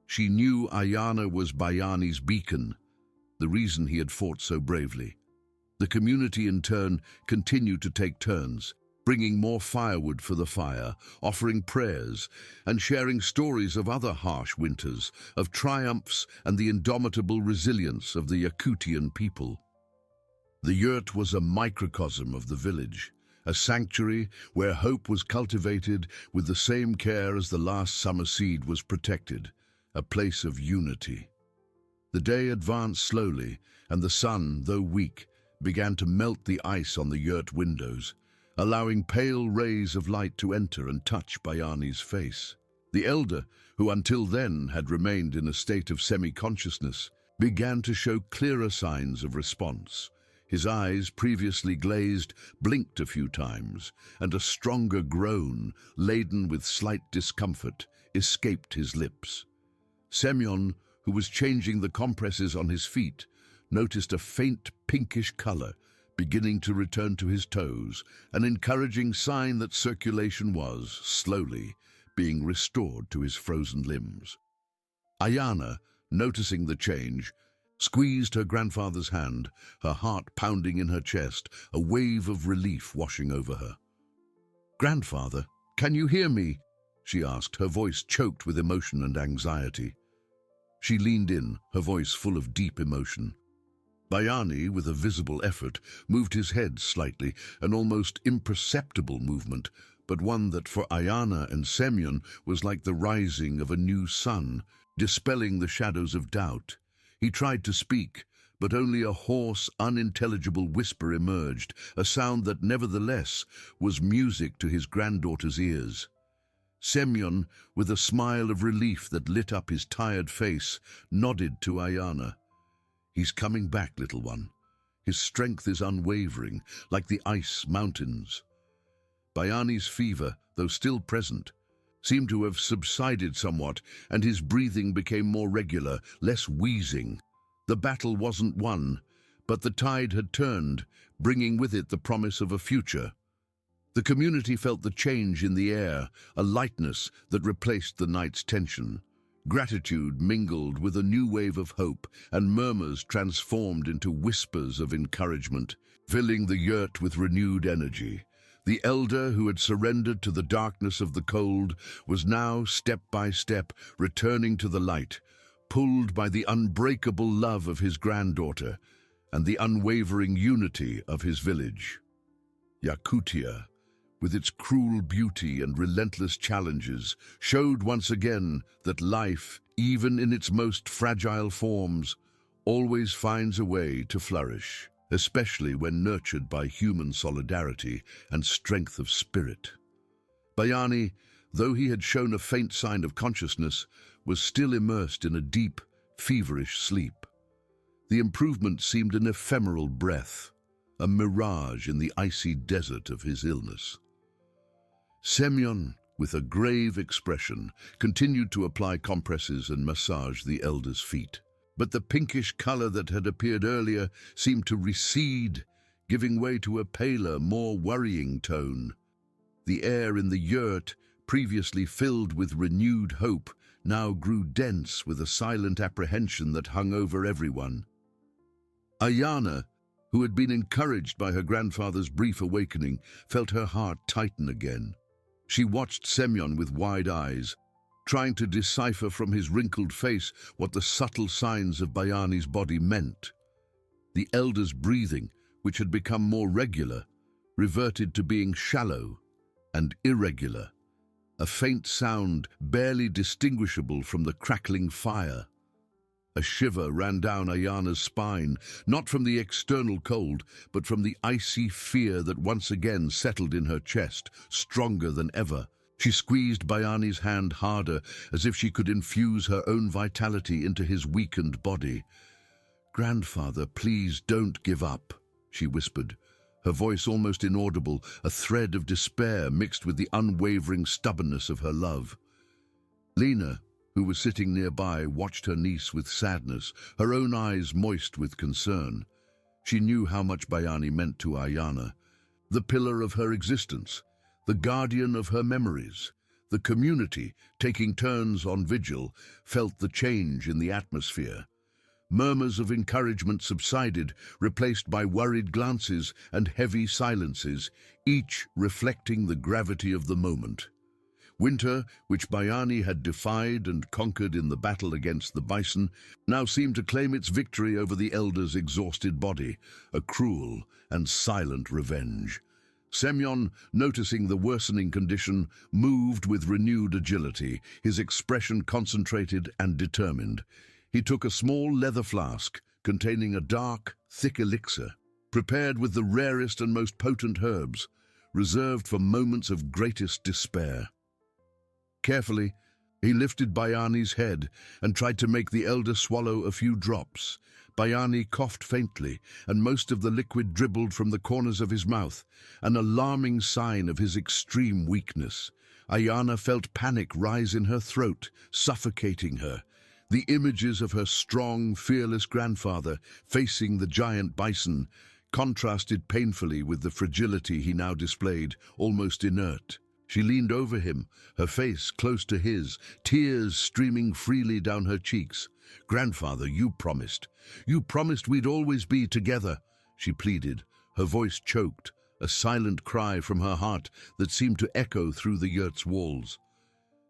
She knew Ayana was Bayani's beacon, the reason he had fought so bravely. The community, in turn, continued to take turns, bringing more firewood for the fire, offering prayers, and sharing stories of other harsh winters, of triumphs and the indomitable resilience of the Yakutian people. The yurt was a microcosm of the village, a sanctuary where hope was cultivated with the same care as the last summer seed was protected, a place of unity. The day advanced slowly, and the sun, though weak, began to melt the ice on the yurt windows, allowing pale rays of light to enter and touch Bayani's face. The elder, who until then had remained in a state of semi-consciousness, began to show clearer signs of response. His eyes, previously glazed, blinked a few times, and a stronger groan, laden with slight discomfort, escaped his lips. Semyon, who was changing the compresses on his feet, noticed a faint pinkish color beginning to return to his toes, an encouraging sign that circulation was, slowly, being restored to his frozen limbs. Ayana, noticing the change, squeezed her grandfather's hand, her heart pounding in her chest, a wave of relief washing over her. "Grandfather, can you hear me?" she asked, her voice choked with emotion and anxiety. She leaned in, her voice full of deep emotion. Bayani, with a visible effort, moved his head slightly, an almost imperceptible movement, but one that for Ayana and Semyon was like the rising of a new sun, dispelling the shadows of doubt. He tried to speak, but only a hoarse, unintelligible whisper emerged, a sound that nevertheless was music to his granddaughter's ears. Semyon, with a smile of relief that lit up his tired face, nodded to Ayana. "He's coming back, little one. His strength is unwavering, like the ice mountains." Bayani's fever, though still present, seemed to have subsided somewhat, and his breathing became more regular, less wheezing. The battle wasn't won, but the tide had turned, bringing with it the promise of a future. The community felt the change in the air, a lightness that replaced the night's tension. Gratitude mingled with a new wave of hope, and murmurs transformed into whispers of encouragement, filling the yurt with renewed energy. The elder who had surrendered to the darkness of the cold was now, step by step, returning to the light, pulled by the unbreakable love of his granddaughter and the unwavering unity of his village. Yakutia, with its cruel beauty and relentless challenges, showed once again that life, even in its most fragile forms, always finds a way to flourish, especially when nurtured by human solidarity and strength of spirit. Bayani, though he had shown a faint sign of consciousness, was still immersed in a deep, feverish sleep. The improvement seemed an ephemeral breath, a mirage in the icy desert of his illness. Semyon, with a grave expression, continued to apply compresses and massage the elder's feet. But the pinkish color that had appeared earlier seemed to recede, giving way to a paler, more worrying tone. The air in the yurt, previously filled with renewed hope, now grew dense with a silent apprehension that hung over everyone. Ayana, who had been encouraged by her grandfather's brief awakening, felt her heart tighten again. She watched Semyon with wide eyes, trying to decipher from his wrinkled face what the subtle signs of Bayani's body meant. The elder's breathing, which had become more regular, reverted to being shallow and irregular, a faint sound barely distinguishable from the crackling fire. A shiver ran down Ayana's spine, not from the external cold, but from the icy fear that once again settled in her chest, stronger than ever. She squeezed Bayani's hand harder, as if she could infuse her own vitality into his weakened body. "Grandfather, please don't give up," she whispered, her voice almost inaudible, a thread of despair mixed with the unwavering stubbornness of her love. Lena, who was sitting nearby, watched her niece with sadness, her own eyes moist with concern. She knew how much Bayani meant to Ayana, the pillar of her existence, the guardian of her memories. The community, taking turns on vigil, felt the change in the atmosphere. Murmurs of encouragement subsided, replaced by worried glances and heavy silences, each reflecting the gravity of the moment. Winter, which Bayani had defied and conquered in the battle against the bison, now seemed to claim its victory over the elder's exhausted body, a cruel and silent revenge. Semyon, noticing the worsening condition, moved with renewed agility, his expression concentrated and determined. He took a small leather flask containing a dark, thick elixir, prepared with the rarest and most potent herbs, reserved for moments of greatest despair. Carefully, he lifted Bayani's head and tried to make the elder swallow a few drops. Bayani coughed faintly, and most of the liquid dribbled from the corners of his mouth, an alarming sign of his extreme weakness. Ayana felt panic rise in her throat, suffocating her. The images of her strong, fearless grandfather facing the giant bison contrasted painfully with the fragility he now displayed, almost inert. She leaned over him, her face close to his, tears streaming freely down her cheeks. "Grandfather, you promised. You promised we'd always be together," she pleaded, her voice choked, a silent cry from her heart that seemed to echo through the yurt's walls.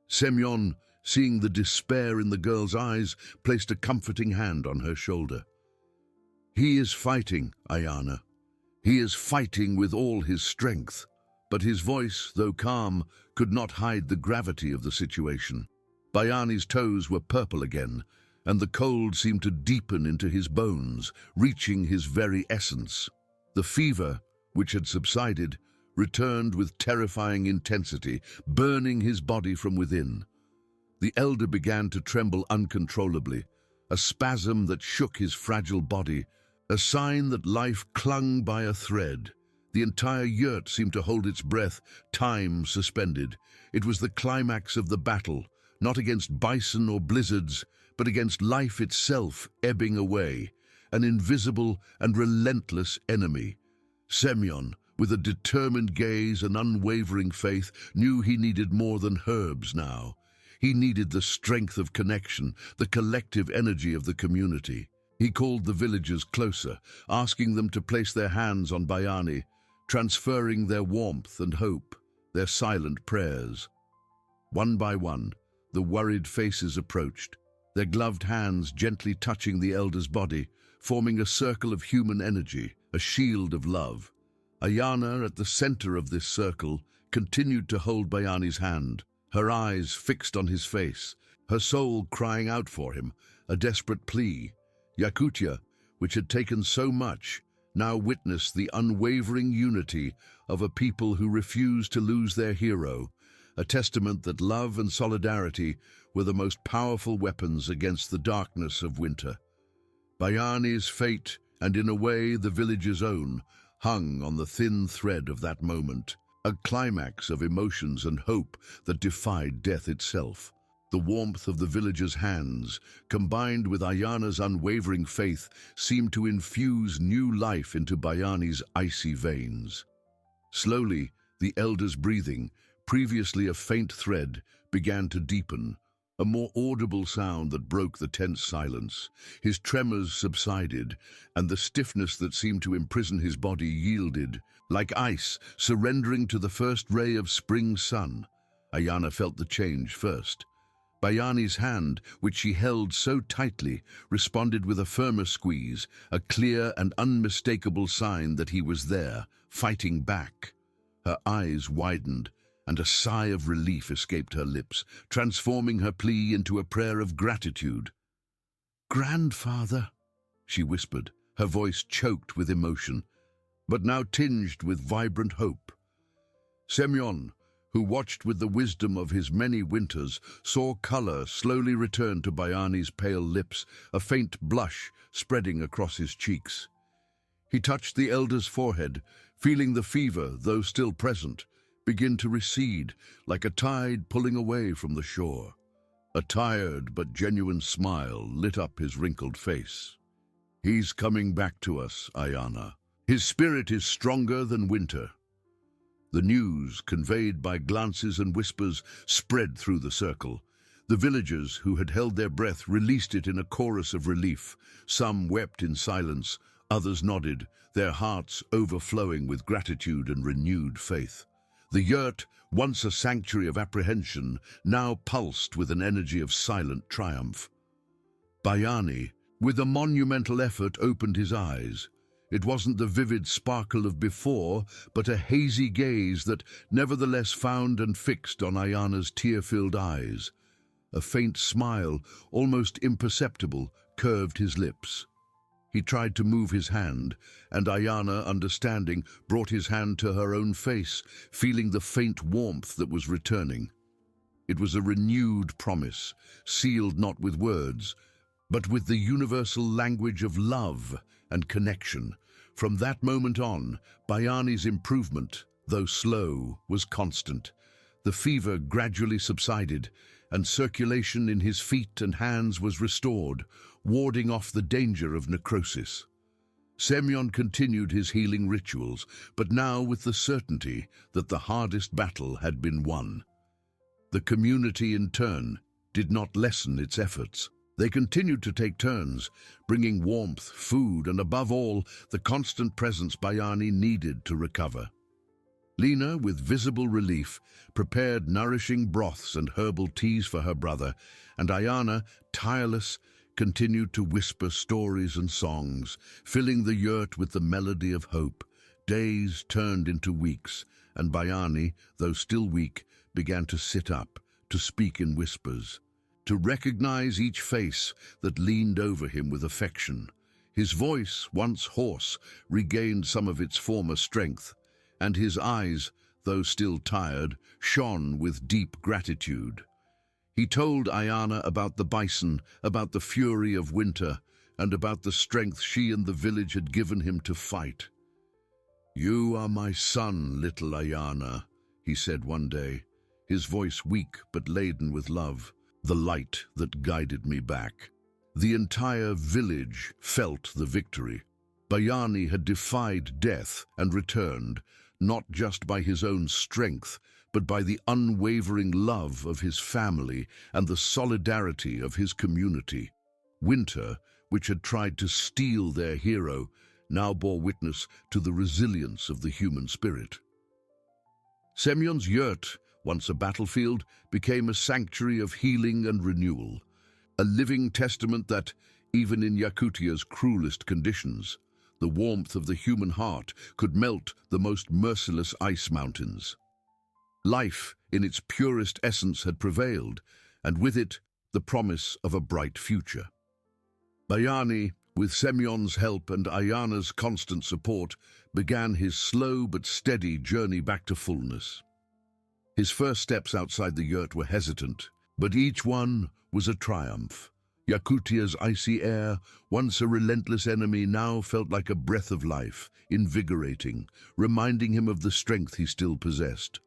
Semyon, seeing the despair in the girl's eyes, placed a comforting hand on her shoulder. "He is fighting, Ayana. He is fighting with all his strength." But his voice, though calm, could not hide the gravity of the situation. Bayani's toes were purple again, and the cold seemed to deepen into his bones, reaching his very essence. The fever, which had subsided, returned with terrifying intensity, burning his body from within. The elder began to tremble uncontrollably, a spasm that shook his fragile body, a sign that life clung by a thread. The entire yurt seemed to hold its breath, time suspended. It was the climax of the battle, not against bison or blizzards, but against life itself ebbing away, an invisible and relentless enemy. Semyon, with a determined gaze and unwavering faith, knew he needed more than herbs now. He needed the strength of connection, the collective energy of the community. He called the villagers closer, asking them to place their hands on Bayani, transferring their warmth and hope, their silent prayers. One by one, the worried faces approached, their gloved hands gently touching the elder's body, forming a circle of human energy, a shield of love. Ayana, at the center of this circle, continued to hold Bayani's hand, her eyes fixed on his face, her soul crying out for him, a desperate plea. Yakutia, which had taken so much, now witnessed the unwavering unity of a people who refused to lose their hero, a testament that love and solidarity were the most powerful weapons against the darkness of winter. Bayani's fate, and in a way the village's own, hung on the thin thread of that moment, a climax of emotions and hope that defied death itself. The warmth of the villagers' hands, combined with Ayana's unwavering faith, seemed to infuse new life into Bayani's icy veins. Slowly, the elder's breathing, previously a faint thread, began to deepen, a more audible sound that broke the tense silence. His tremors subsided, and the stiffness that seemed to imprison his body yielded, like ice surrendering to the first ray of spring sun. Ayana felt the change first. Bayani's hand, which she held so tightly, responded with a firmer squeeze, a clear and unmistakable sign that he was there, fighting back. Her eyes widened, and a sigh of relief escaped her lips, transforming her plea into a prayer of gratitude. "Grandfather," she whispered, her voice choked with emotion, but now tinged with vibrant hope. Semyon, who watched with the wisdom of his many winters, saw color slowly return to Bayani's pale lips, a faint blush spreading across his cheeks. He touched the elder's forehead, feeling the fever, though still present, begin to recede, like a tide pulling away from the shore. A tired but genuine smile lit up his wrinkled face. "He's coming back to us, Ayana. His spirit is stronger than winter." The news, conveyed by glances and whispers, spread through the circle. The villagers, who had held their breath, released it in a chorus of relief. Some wept in silence, others nodded, their hearts overflowing with gratitude and renewed faith. The yurt, once a sanctuary of apprehension, now pulsed with an energy of silent triumph. Bayani, with a monumental effort, opened his eyes. It wasn't the vivid sparkle of before, but a hazy gaze that nevertheless found and fixed on Ayana's tear-filled eyes. A faint smile, almost imperceptible, curved his lips. He tried to move his hand, and Ayana, understanding, brought his hand to her own face, feeling the faint warmth that was returning. It was a renewed promise, sealed not with words, but with the universal language of love and connection. From that moment on, Bayani's improvement, though slow, was constant. The fever gradually subsided, and circulation in his feet and hands was restored, warding off the danger of necrosis. Semyon continued his healing rituals, but now with the certainty that the hardest battle had been won. The community, in turn, did not lessen its efforts. They continued to take turns, bringing warmth, food, and above all, the constant presence Bayani needed to recover. Lena, with visible relief, prepared nourishing broths and herbal teas for her brother, and Ayana, tireless, continued to whisper stories and songs, filling the yurt with the melody of hope. Days turned into weeks, and Bayani, though still weak, began to sit up, to speak in whispers, to recognize each face that leaned over him with affection. His voice, once hoarse, regained some of its former strength, and his eyes, though still tired, shone with deep gratitude. He told Ayana about the bison, about the fury of winter, and about the strength she and the village had given him to fight. "You are my son, little Ayana," he said one day, his voice weak but laden with love, the light that guided me back. The entire village felt the victory. Bayani had defied death and returned, not just by his own strength, but by the unwavering love of his family and the solidarity of his community. Winter, which had tried to steal their hero, now bore witness to the resilience of the human spirit. Semyon's yurt, once a battlefield, became a sanctuary of healing and renewal, a living testament that, even in Yakutia's cruelest conditions, the warmth of the human heart could melt the most merciless ice mountains. Life, in its purest essence, had prevailed, and with it, the promise of a bright future. Bayani, with Semyon's help and Ayana's constant support, began his slow but steady journey back to fullness. His first steps outside the yurt were hesitant, but each one was a triumph. Yakutia's icy air, once a relentless enemy, now felt like a breath of life, invigorating, reminding him of the strength he still possessed.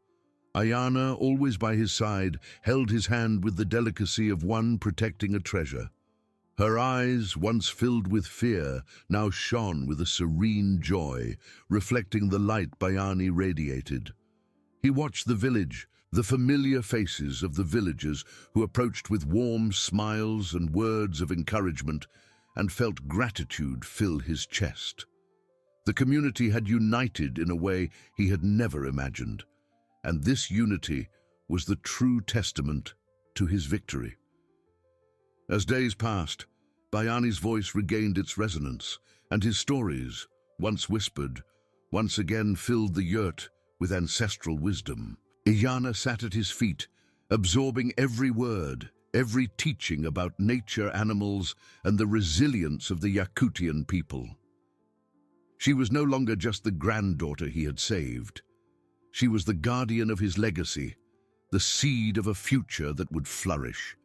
Ayana, always by his side, held his hand with the delicacy of one protecting a treasure. Her eyes, once filled with fear, now shone with a serene joy, reflecting the light Bayani radiated. He watched the village, the familiar faces of the villagers who approached with warm smiles and words of encouragement, and felt gratitude fill his chest. The community had united in a way he had never imagined, and this unity was the true testament to his victory. As days passed, Bayani's voice regained its resonance, and his stories, once whispered, once again filled the yurt with ancestral wisdom. Ayana sat at his feet, absorbing every word, every teaching about nature, animals, and the resilience of the Yakutian people. She was no longer just the granddaughter he had saved. She was the guardian of his legacy, the seed of a future that would flourish.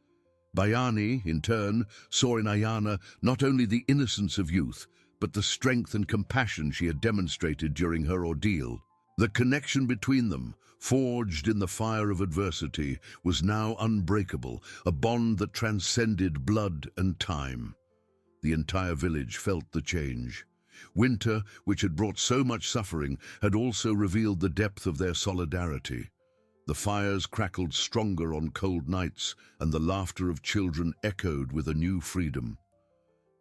Bayani, in turn, saw in Ayana not only the innocence of youth, but the strength and compassion she had demonstrated during her ordeal. The connection between them, forged in the fire of adversity, was now unbreakable, a bond that transcended blood and time. The entire village felt the change. Winter, which had brought so much suffering, had also revealed the depth of their solidarity. The fires crackled stronger on cold nights, and the laughter of children echoed with a new freedom.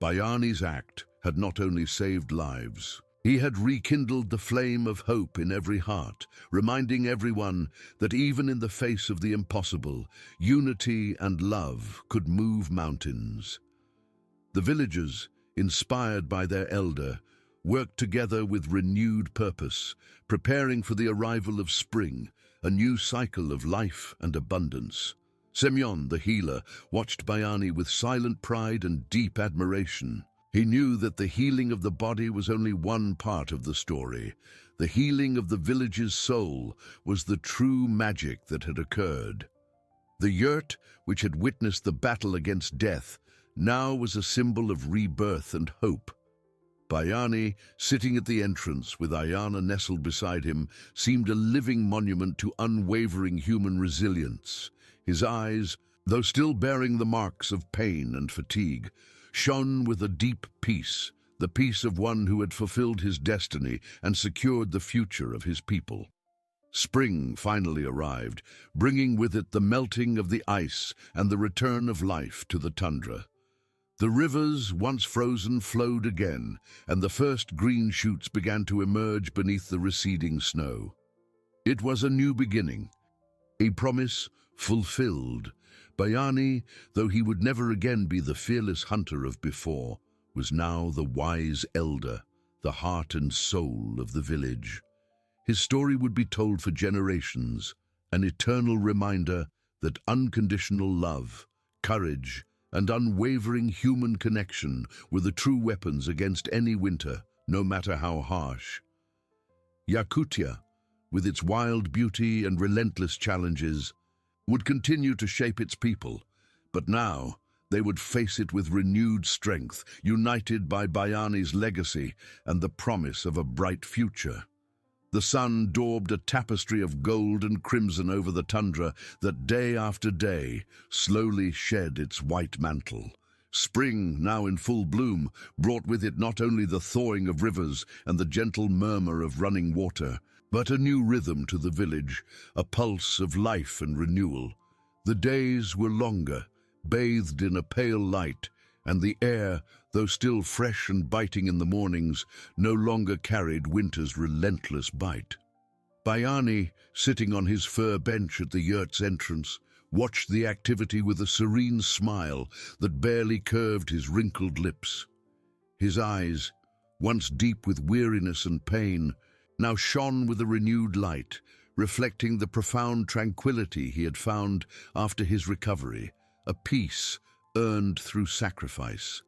Bayani's act had not only saved lives, he had rekindled the flame of hope in every heart, reminding everyone that even in the face of the impossible, unity and love could move mountains. The villagers, inspired by their elder, worked together with renewed purpose, preparing for the arrival of spring, a new cycle of life and abundance. Semyon, the healer, watched Bayani with silent pride and deep admiration. He knew that the healing of the body was only one part of the story. The healing of the village's soul was the true magic that had occurred. The yurt, which had witnessed the battle against death, now was a symbol of rebirth and hope. Bayani, sitting at the entrance with Ayana nestled beside him, seemed a living monument to unwavering human resilience. His eyes, though still bearing the marks of pain and fatigue, shone with a deep peace, the peace of one who had fulfilled his destiny and secured the future of his people. Spring finally arrived, bringing with it the melting of the ice and the return of life to the tundra. The rivers, once frozen, flowed again, and the first green shoots began to emerge beneath the receding snow. It was a new beginning, a promise fulfilled. Bayani, though he would never again be the fearless hunter of before, was now the wise elder, the heart and soul of the village. His story would be told for generations, an eternal reminder that unconditional love, courage, and unwavering human connection were the true weapons against any winter, no matter how harsh. Yakutia, with its wild beauty and relentless challenges, would continue to shape its people, but now they would face it with renewed strength, united by Bayani's legacy and the promise of a bright future. The sun daubed a tapestry of gold and crimson over the tundra that day after day slowly shed its white mantle. Spring, now in full bloom, brought with it not only the thawing of rivers and the gentle murmur of running water, but a new rhythm to the village, a pulse of life and renewal. The days were longer, bathed in a pale light, and the air, though still fresh and biting in the mornings, no longer carried winter's relentless bite. Bayani, sitting on his fir bench at the yurt's entrance, watched the activity with a serene smile that barely curved his wrinkled lips. His eyes, once deep with weariness and pain, now shone with a renewed light, reflecting the profound tranquility he had found after his recovery, a peace earned through sacrifice.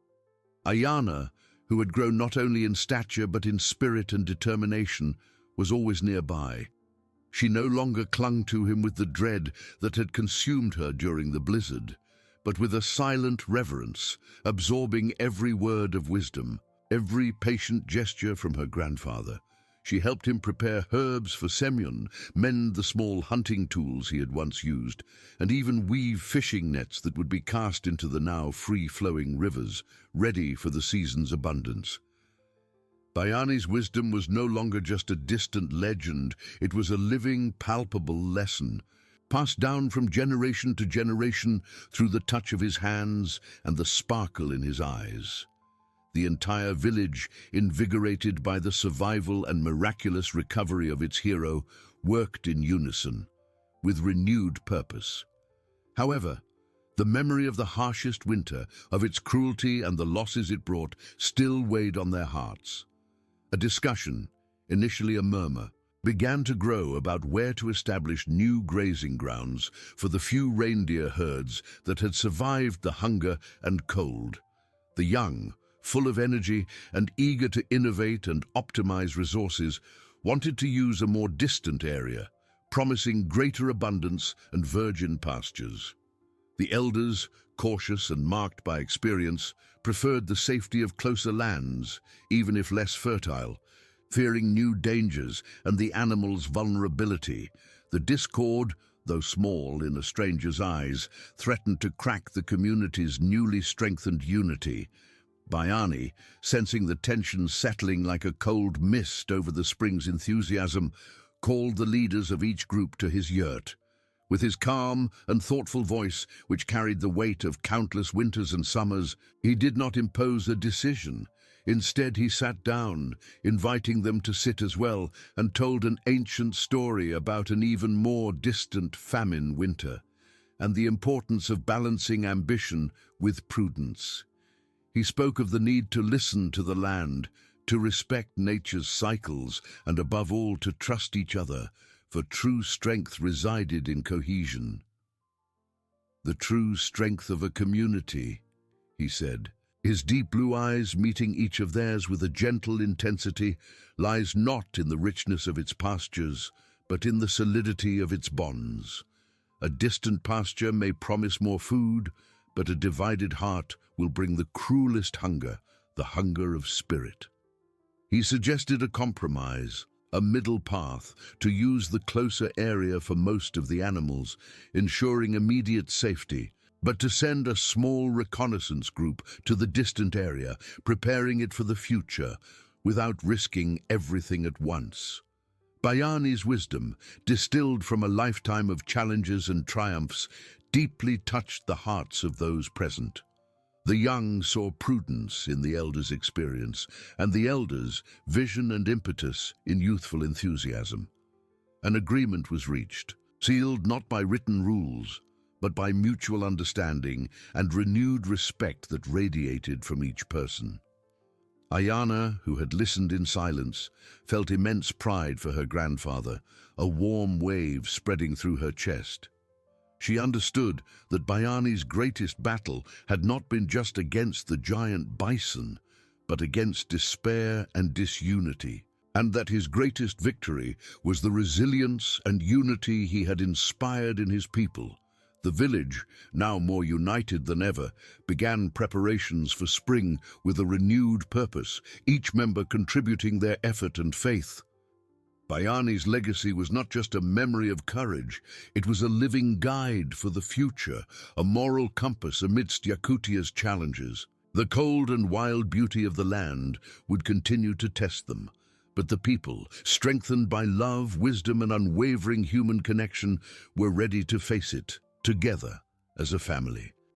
Ayana, who had grown not only in stature but in spirit and determination, was always nearby. She no longer clung to him with the dread that had consumed her during the blizzard, but with a silent reverence, absorbing every word of wisdom, every patient gesture from her grandfather. She helped him prepare herbs for Semyon, mend the small hunting tools he had once used, and even weave fishing nets that would be cast into the now free-flowing rivers, ready for the season's abundance. Bayani's wisdom was no longer just a distant legend, it was a living, palpable lesson, passed down from generation to generation through the touch of his hands and the sparkle in his eyes. The entire village, invigorated by the survival and miraculous recovery of its hero, worked in unison, with renewed purpose. However, the memory of the harshest winter, of its cruelty and the losses it brought, still weighed on their hearts. A discussion, initially a murmur, began to grow about where to establish new grazing grounds for the few reindeer herds that had survived the hunger and cold. The young, full of energy and eager to innovate and optimize resources, wanted to use a more distant area, promising greater abundance and virgin pastures. The elders, cautious and marked by experience, preferred the safety of closer lands, even if less fertile, fearing new dangers and the animals' vulnerability. The discord, though small in a stranger's eyes, threatened to crack the community's newly strengthened unity. Bayani, sensing the tension settling like a cold mist over the spring's enthusiasm, called the leaders of each group to his yurt. With his calm and thoughtful voice, which carried the weight of countless winters and summers, he did not impose a decision. Instead, he sat down, inviting them to sit as well, and told an ancient story about an even more distant famine winter, and the importance of balancing ambition with prudence. He spoke of the need to listen to the land, to respect nature's cycles, and above all to trust each other, for true strength resided in cohesion. The true strength of a community, he said, his deep blue eyes meeting each of theirs with a gentle intensity, lies not in the richness of its pastures, but in the solidity of its bonds. A distant pasture may promise more food, but a divided heart will bring the cruelest hunger, the hunger of spirit. He suggested a compromise, a middle path, to use the closer area for most of the animals, ensuring immediate safety, but to send a small reconnaissance group to the distant area, preparing it for the future, without risking everything at once. Bayani's wisdom, distilled from a lifetime of challenges and triumphs, deeply touched the hearts of those present. The young saw prudence in the elders' experience, and the elders vision and impetus in youthful enthusiasm. An agreement was reached, sealed not by written rules, but by mutual understanding and renewed respect that radiated from each person. Ayana, who had listened in silence, felt immense pride for her grandfather, a warm wave spreading through her chest. She understood that Bayani's greatest battle had not been just against the giant bison, but against despair and disunity. and that his greatest victory was the resilience and unity he had inspired in his people. The village, now more united than ever, began preparations for spring with a renewed purpose, each member contributing their effort and faith. Bayani's legacy was not just a memory of courage, it was a living guide for the future, a moral compass amidst Yakutia's challenges. The cold and wild beauty of the land would continue to test them, but the people, strengthened by love, wisdom, and unwavering human connection, were ready to face it, together as a family.